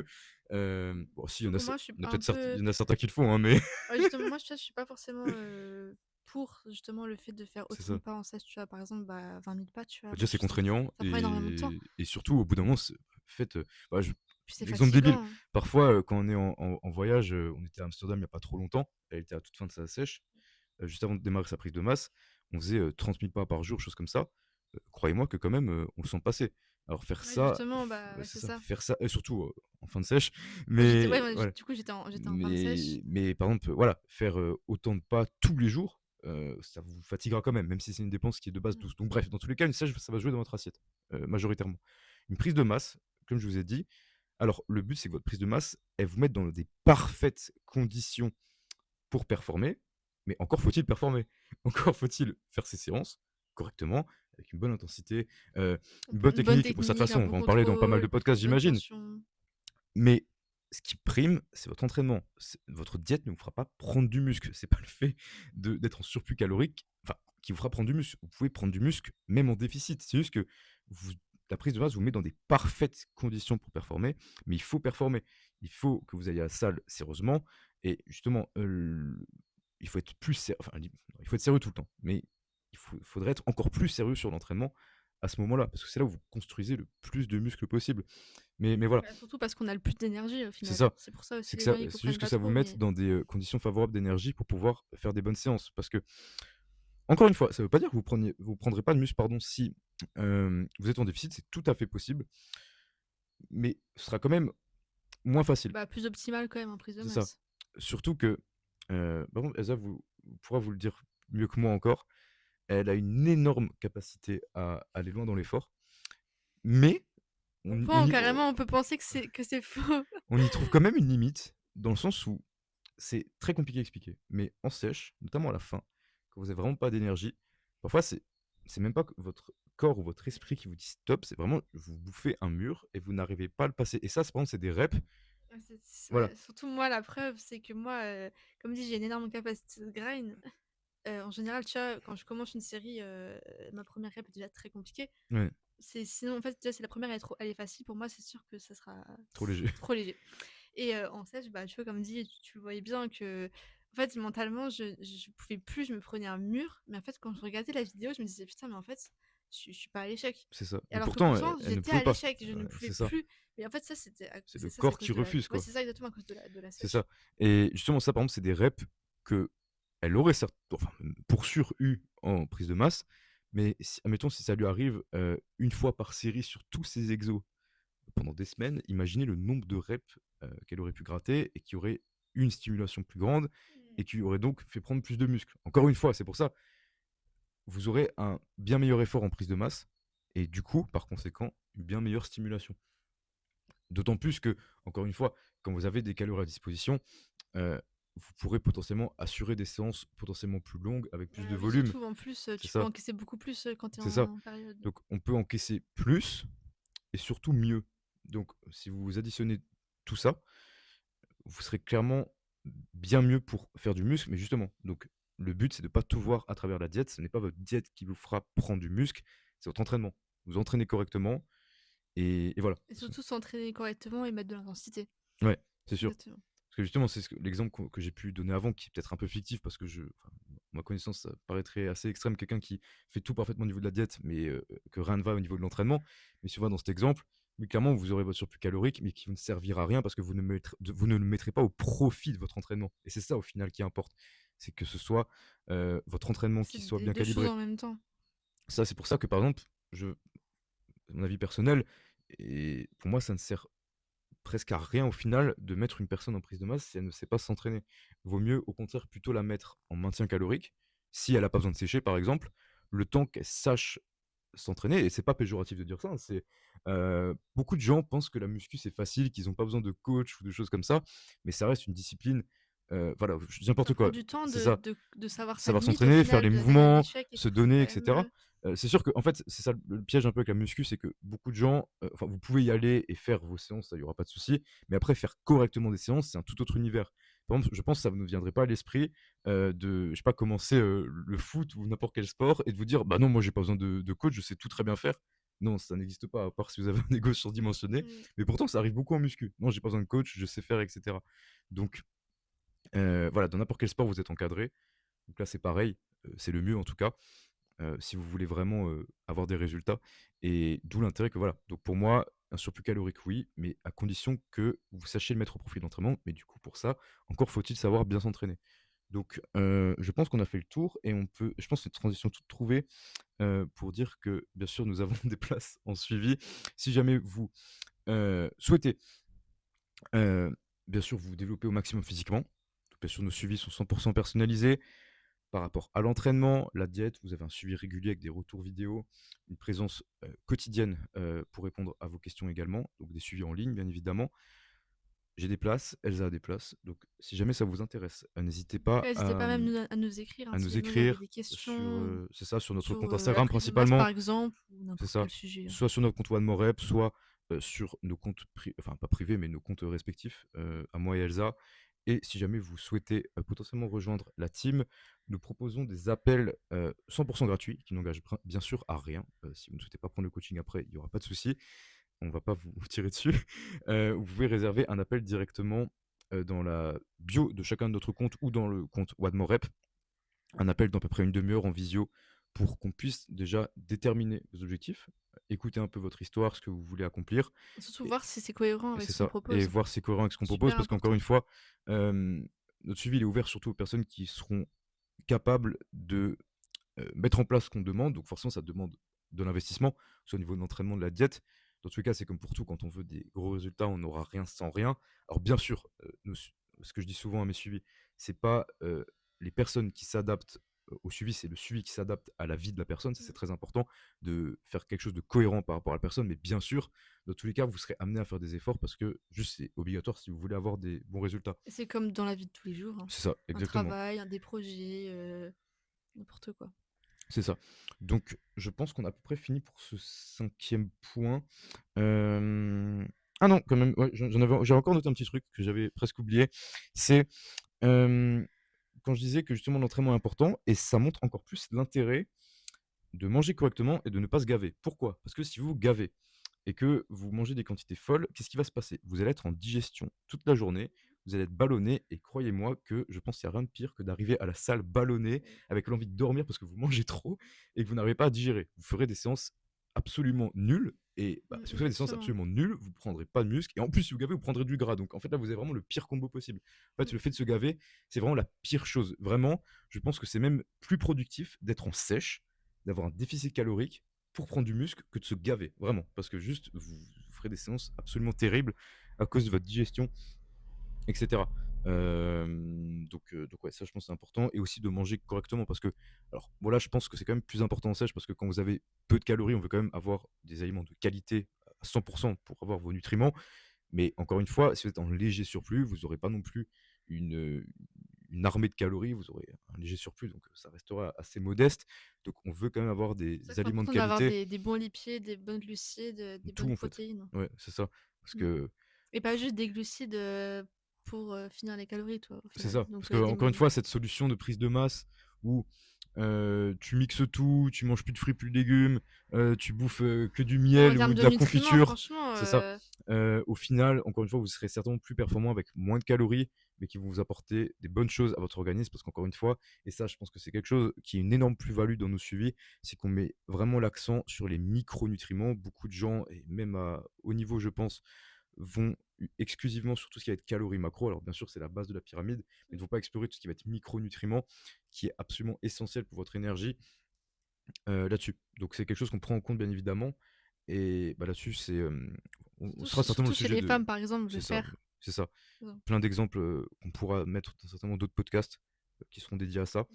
bon, si, Du coup, moi, je suis il y en a un peut-être il peu. y en a certains qui le font, hein, mais Ouais, justement, moi, je suis pas forcément pour justement le fait de faire c'est autant ça. de pas en sèche, tu vois. Par exemple, bah, 20 000 pas, tu vois. Bah, Moi, déjà, c'est contraignant ça prend énormément de temps. et surtout, au bout d'un moment, faites. Bah, Puis c'est l'exemple débile. fatigant. Parfois, quand on est en voyage, on était à Amsterdam il n'y a pas trop longtemps. Elle était à toute fin de sa sèche. Juste avant de démarrer sa prise de masse, on faisait 30 000 pas par jour, chose comme ça. Croyez-moi que quand même, on le sent passer. Alors faire Ouais, ça, justement, bah, ouais, ouais, c'est c'est ça, ça. faire ça, et surtout en fin de sèche. Moi, j'étais, ouais, Mais voilà. du coup, j'étais en fin de sèche. Mais par exemple, voilà, faire autant de pas tous les jours, ça vous fatiguera quand même si c'est une dépense qui est de base Mm. douce. Donc bref, dans tous les cas, une sèche, ça va jouer dans votre assiette, majoritairement. Une prise de masse, comme je vous ai dit, alors le but, c'est que votre prise de masse, elle vous mette dans des parfaites conditions pour performer, mais encore faut-il performer. Encore faut-il faire ses séances correctement, avec une bonne intensité, une bonne Une bonne technique. Et pour ça, de toute technique, façon, un on bon va en parler dans pas mal de contrôle, podcasts, bonne j'imagine. tension. Mais ce qui prime, c'est votre entraînement. Votre diète ne vous fera pas prendre du muscle. C'est pas le fait d'être en surplus calorique, enfin, qui vous fera prendre du muscle. Vous pouvez prendre du muscle même en déficit. C'est juste que vous, la prise de masse vous met dans des parfaites conditions pour performer, mais il faut performer. Il faut que vous ayez à la salle sérieusement. Et justement, il faut être enfin, il faut être sérieux tout le temps. Mais faudrait être encore plus sérieux sur l'entraînement à ce moment-là, parce que c'est là où vous construisez le plus de muscles possible. Mais voilà, Bah, surtout parce qu'on a le plus d'énergie au c'est final. ça. C'est pour ça aussi C'est que les gens ça, ils c'est juste comprennent que pas ça vous trop, mette mais dans des conditions favorables d'énergie pour pouvoir faire des bonnes séances. Parce que encore une fois, ça veut pas dire que vous prendrez pas de muscle, pardon, si, vous êtes en déficit, c'est tout à fait possible, mais ce sera quand même moins facile. Bah, plus optimal quand même en prise de C'est ça. masse. Surtout que, par contre, Elsa pourra vous le dire mieux que moi encore, elle a une énorme capacité à aller loin dans l'effort, mais On on peut on y carrément, on peut penser que c'est faux. on y trouve quand même une limite, dans le sens où c'est très compliqué à expliquer, mais en sèche, notamment à la fin, quand vous avez vraiment pas d'énergie, parfois c'est même pas que votre corps ou votre esprit qui vous dit stop, c'est vraiment vous bouffez un mur et vous n'arrivez pas à le passer. Et ça, c'est par exemple, c'est des reps. Ouais, Voilà. ouais, surtout moi, la preuve, c'est que moi, comme dit, j'ai une énorme capacité de grind. En général, tu vois, quand je commence une série, ma première rep est déjà très compliquée. Ouais, Sinon, en fait, déjà, c'est la première, elle est facile. Pour moi, c'est sûr que ça sera trop léger. trop léger. Et en sèche, bah, tu vois, comme dit, tu le voyais bien que, en fait, mentalement, je pouvais plus, je me prenais un mur. Mais en fait, quand je regardais la vidéo, je me disais, putain, mais en fait, je suis pas à l'échec. C'est ça. Et Mais alors que pourtant, pourtant, elle ne j'étais pouvait à pas. l'échec, je ne Ouais, pouvais c'est ça. plus. Mais en fait, ça, C'est le c'est à corps cause qui de la. refuse, Ouais, quoi. c'est ça exactement à cause de la C'est sèche. ça. Et justement, ça, par exemple, c'est des reps que elle aurait certes, enfin, pour sûr eu en prise de masse, mais si, admettons, si ça lui arrive une fois par série sur tous ses exos pendant des semaines, imaginez le nombre de reps qu'elle aurait pu gratter et qui aurait une stimulation plus grande Mm. et qui aurait donc fait prendre plus de muscles. Encore une fois, c'est pour ça, vous aurez un bien meilleur effort en prise de masse et du coup, par conséquent, une bien meilleure stimulation. D'autant plus que, encore une fois, quand vous avez des calories à disposition, vous pourrez potentiellement assurer des séances potentiellement plus longues avec plus de Bah oui, volume. surtout en plus, C'est tu peux ça, encaisser beaucoup plus quand tu es c'est ça. en période. Donc on peut encaisser plus et surtout mieux. Donc si vous additionnez tout ça, vous serez clairement bien mieux pour faire du muscle, mais justement, donc le but c'est de ne pas tout voir à travers la diète. Ce n'est pas votre diète qui vous fera prendre du muscle, c'est votre entraînement. Vous entraînez correctement et voilà. Et surtout s'entraîner correctement et mettre de l'intensité. Ouais, c'est sûr. Exactement. Parce que justement, c'est l'exemple que j'ai pu donner avant, qui est peut-être un peu fictif, parce que enfin, ma connaissance, ça paraîtrait assez extrême, quelqu'un qui fait tout parfaitement au niveau de la diète, mais que rien ne va au niveau de l'entraînement. Mais si on va dans cet exemple, oui, clairement, vous aurez votre surplus calorique, mais qui ne servira à rien parce que vous ne le mettrez pas au profit de votre entraînement. Et c'est ça, au final, qui importe. C'est que ce soit votre entraînement qui C'est soit des bien deux choses calibré. en même temps. Ça, c'est pour ça que, par exemple, mon avis personnel, et pour moi, ça ne sert presque à rien au final de mettre une personne en prise de masse si elle ne sait pas s'entraîner. Vaut mieux au contraire plutôt la mettre en maintien calorique, si elle a pas besoin de sécher par exemple, le temps qu'elle sache s'entraîner. Et c'est pas péjoratif de dire ça, hein, c'est beaucoup de gens pensent que la muscu c'est facile, qu'ils ont pas besoin de coach ou de choses comme ça, mais ça reste une discipline, voilà, je dis Ça n'importe prend quoi, du temps c'est ça. de savoir sa Savoir limite au s'entraîner, faire les final, d'aller à mouvements, l'échec et se tout. Faut donner, quand et même. cetera. C'est sûr qu'en fait, c'est ça le piège un peu avec la muscu, c'est que beaucoup de gens, enfin, vous pouvez y aller et faire vos séances, ça, il y aura pas de souci, mais après faire correctement des séances, c'est un tout autre univers. Par exemple, je pense que ça ne vous viendrait pas à l'esprit, de, je sais pas, commencer, le foot ou n'importe quel sport et de vous dire: «Bah non, moi j'ai pas besoin de coach, je sais tout très bien faire». Non, ça n'existe pas, à part si vous avez un ego surdimensionné, Mm. mais pourtant ça arrive beaucoup en muscu. Non, j'ai pas besoin de coach, je sais faire, et cetera. Donc voilà, dans n'importe quel sport, vous êtes encadré. Donc là, c'est pareil, c'est le mieux en tout cas, si vous voulez vraiment, avoir des résultats et d'où l'intérêt que voilà, donc pour moi, un surplus calorique, oui, mais à condition que vous sachiez le mettre au profit de l'entraînement, mais du coup, pour ça, encore faut-il savoir bien s'entraîner. Donc je pense qu'on a fait le tour et on peut je pense que c'est une transition toute trouvée, pour dire que, bien sûr, nous avons des places en suivi. Si jamais vous, souhaitez, bien sûr, vous développer au maximum physiquement, donc bien sûr, nos suivis sont 100 personnalisés. Par rapport à l'entraînement, la diète, vous avez un suivi régulier avec des retours vidéo, une présence quotidienne pour répondre à vos questions également, donc des suivis en ligne bien évidemment. J'ai des places, Elsa a des places, donc si jamais ça vous intéresse, n'hésitez pas N'hésitez pas même à nous écrire hein, à si nous jamais vous avez écrire des sur, questions c'est ça, sur notre sur compte la Instagram prise de masse par principalement, exemple ou c'est n'importe ça, quel sujet. Hein. soit sur notre compte OneMoreP, soit sur nos comptes, enfin pas privés, mais nos comptes respectifs, à moi et Elsa. Et si jamais vous souhaitez potentiellement rejoindre la team, nous proposons des appels 100% gratuits qui n'engagent bien sûr à rien. Si vous ne souhaitez pas prendre le coaching après, il n'y aura pas de souci. On ne va pas vous tirer dessus. Vous pouvez réserver un appel directement dans la bio de chacun de notre compte ou dans le compte OneMoreP. Un appel d'à peu près une demi-heure en visio pour qu'on puisse déjà déterminer vos objectifs, écouter un peu votre histoire, ce que vous voulez accomplir. Surtout Et, voir si c'est cohérent et avec c'est ce qu'on ça. Et propose. voir si c'est cohérent avec ce qu'on propose, Super parce qu'encore important. une fois, notre suivi il est ouvert surtout aux personnes qui seront capables de mettre en place ce qu'on demande. Donc forcément, ça demande de l'investissement, que ce soit au niveau de l'entraînement, de la diète. Dans tous les cas, c'est comme pour tout, quand on veut des gros résultats, on n'aura rien sans rien. Alors bien sûr, ce que je dis souvent à mes suivis, c'est pas les personnes qui s'adaptent au suivi, c'est le suivi qui s'adapte à la vie de la personne. Ça, c'est Mmh. très important de faire quelque chose de cohérent par rapport à la personne. Mais bien sûr, dans tous les cas, vous serez amené à faire des efforts parce que juste c'est obligatoire si vous voulez avoir des bons résultats. C'est comme dans la vie de tous les jours, hein. C'est ça, Un exactement. travail, des projets, n'importe quoi. C'est ça. Donc, je pense qu'on a à peu près fini pour ce cinquième point. Hem, ah non, quand même, ouais, j'avais encore noté un petit truc que j'avais presque oublié. C'est, hem, quand je disais que justement l'entraînement est important et ça montre encore plus l'intérêt de manger correctement et de ne pas se gaver. Pourquoi? Parce que si vous vous gavez et que vous mangez des quantités folles, qu'est-ce qui va se passer? Vous allez être en digestion toute la journée, vous allez être ballonné et croyez-moi que je pense qu'il y a rien de pire que d'arriver à la salle ballonné Mmh. avec l'envie de dormir parce que vous mangez trop et que vous n'arrivez pas à digérer. Vous ferez des séances absolument nulles et bah, si vous faites des séances Exactement. absolument nulles, vous ne prendrez pas de muscle et en plus si vous gavez, vous prendrez du gras. Donc en fait là, vous avez vraiment le pire combo possible. En fait, Mmh. le fait de se gaver, c'est vraiment la pire chose. Vraiment, je pense que c'est même plus productif d'être en sèche, d'avoir un déficit calorique pour prendre du muscle que de se gaver, vraiment. Parce que juste, vous ferez des séances absolument terribles à cause de votre digestion, etc. Donc ouais, ça je pense que c'est important. Et aussi de manger correctement parce que, alors voilà, je pense que c'est quand même plus important en sèche parce que quand vous avez peu de calories, on veut quand même avoir des aliments de qualité à 100% pour avoir vos nutriments. Mais encore une fois, si vous êtes en léger surplus, vous n'aurez pas non plus une, une armée de calories, vous aurez un léger surplus, donc ça restera assez modeste. Donc on veut quand même avoir des C'est vrai que c'est aliments de important d'avoir qualité, des bons lipides, des bonnes glucides, des tout bonnes en fait. protéines. Ouais, c'est ça. Parce Mmh. que Et pas juste des glucides, pour, finir les calories, toi, au c'est final. ça. Parce Donc, que encore une fois, cette solution de prise de masse où tu mixes tout, tu manges plus de fruits, plus de légumes, tu bouffes que du même en miel ou termes de de la nutriments, confiture, franchement, c'est ça. Au final, encore une fois, vous serez certainement plus performant avec moins de calories, mais qui vont vous apporter des bonnes choses à votre organisme. Parce qu'encore une fois, et ça, je pense que c'est quelque chose qui est une énorme plus-value dans nos suivis, c'est qu'on met vraiment l'accent sur les micronutriments. Beaucoup de gens, et même à haut niveau, je pense, vont exclusivement sur tout ce qui va être calories macro. Alors bien sûr, c'est la base de la pyramide, mais ne vont pas explorer tout ce qui va être micronutriments, qui est absolument essentiel pour votre énergie là-dessus. Donc c'est quelque chose qu'on prend en compte bien évidemment. Et bah, là-dessus, on surtout sera certainement le chez sujet les de... femmes, par exemple, le C'est ça, fer. c'est ça. Mmh. Plein d'exemples qu'on pourra mettre dans certainement d'autres podcasts qui seront dédiés à ça.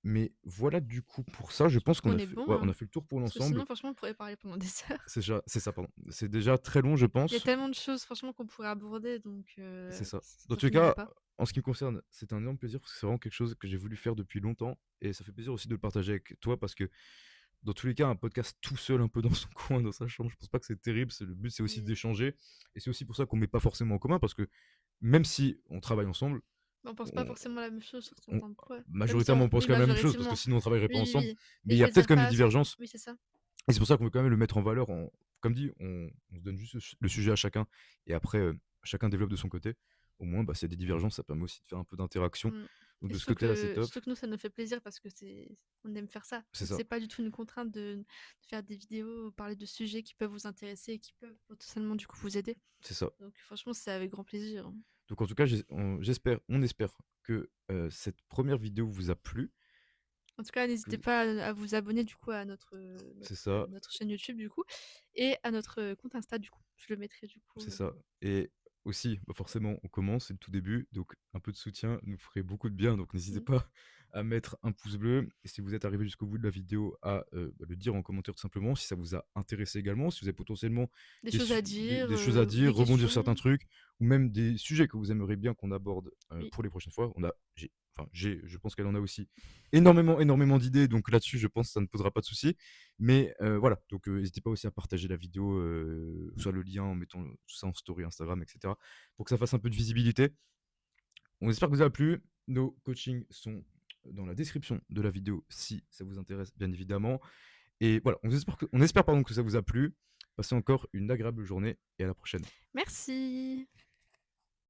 Mais voilà du coup pour ça, je Je pense pense qu'on qu'on a est fait, bon, ouais, on hein, a fait le tour pour parce que l'ensemble. sinon, franchement, on pourrait parler pendant des heures. C'est ça, pardon. C'est déjà très long, je Il y a pense. tellement de choses, franchement, qu'on pourrait aborder, donc C'est ça. Dans ça tous les finirait cas, pas. en ce qui me concerne, c'est un énorme plaisir parce que c'est vraiment quelque chose que j'ai voulu faire depuis longtemps et ça fait plaisir aussi de le partager avec toi parce que dans tous les cas, un podcast tout seul un peu dans son coin, dans sa chambre, je pense pas que c'est terrible. Le but, c'est aussi Oui. d'échanger et c'est aussi pour ça qu'on met pas forcément en commun parce que même si on travaille ensemble, On pense pas on, forcément la même chose sur on- certains points. Même si majoritairement on on pense oui, quand même la même chose parce que majoritairement. sinon on travaillerait pas Oui, oui, ensemble. oui. Mais Mais il je y a veux peut-être dire quand même des pas sur divergences oui, c'est ça. et c'est pour ça qu'on veut quand même le mettre en valeur. Comme dit, on se donne juste le sujet à chacun et après, chacun développe de son côté. Au moins, bah, s'il y a des divergences, ça permet aussi de faire un peu d'interaction. Mmh. Donc Et de ce côté-là, c'est top. surtout que nous, ça nous fait plaisir parce que on aime faire ça. C'est Donc ça, c'est pas du tout une contrainte de faire des vidéos, parler de sujets qui peuvent vous intéresser et qui peuvent potentiellement, du coup, vous aider. c'est ça. Donc franchement, c'est avec grand plaisir, hein. Donc en tout cas, on espère que cette première vidéo vous a plu. En tout cas, n'hésitez Que- pas à vous abonner, du coup, à C'est ça, notre chaîne YouTube, du coup, et à notre, compte Insta, du coup. Je le mettrai, du coup, c'est ça. Et aussi, bah, forcément, on commence, c'est le tout début, donc un peu de soutien nous ferait beaucoup de bien. Donc n'hésitez mmh. pas à mettre un pouce bleu. Et si vous êtes arrivé jusqu'au bout de la vidéo, à bah, le dire en commentaire tout simplement, si ça vous a intéressé également, si vous avez potentiellement Des choses à dire, des choses à ou dire, des rebondir sur certains questions. trucs, ou même des sujets que vous aimeriez bien qu'on aborde Oui. pour les prochaines fois. Je pense qu'elle en a aussi énormément d'idées, donc là-dessus, je pense que ça ne posera pas de soucis. Mais voilà, donc n'hésitez pas aussi à partager la vidéo, soit le lien en mettant tout ça en story Instagram, etc. pour que ça fasse un peu de visibilité. On espère que vous a plu. Nos coachings sont dans la description de la vidéo si ça vous intéresse, bien évidemment. Et voilà, on espère pardon, que ça vous a plu. Passez encore une agréable journée et à la prochaine. Merci.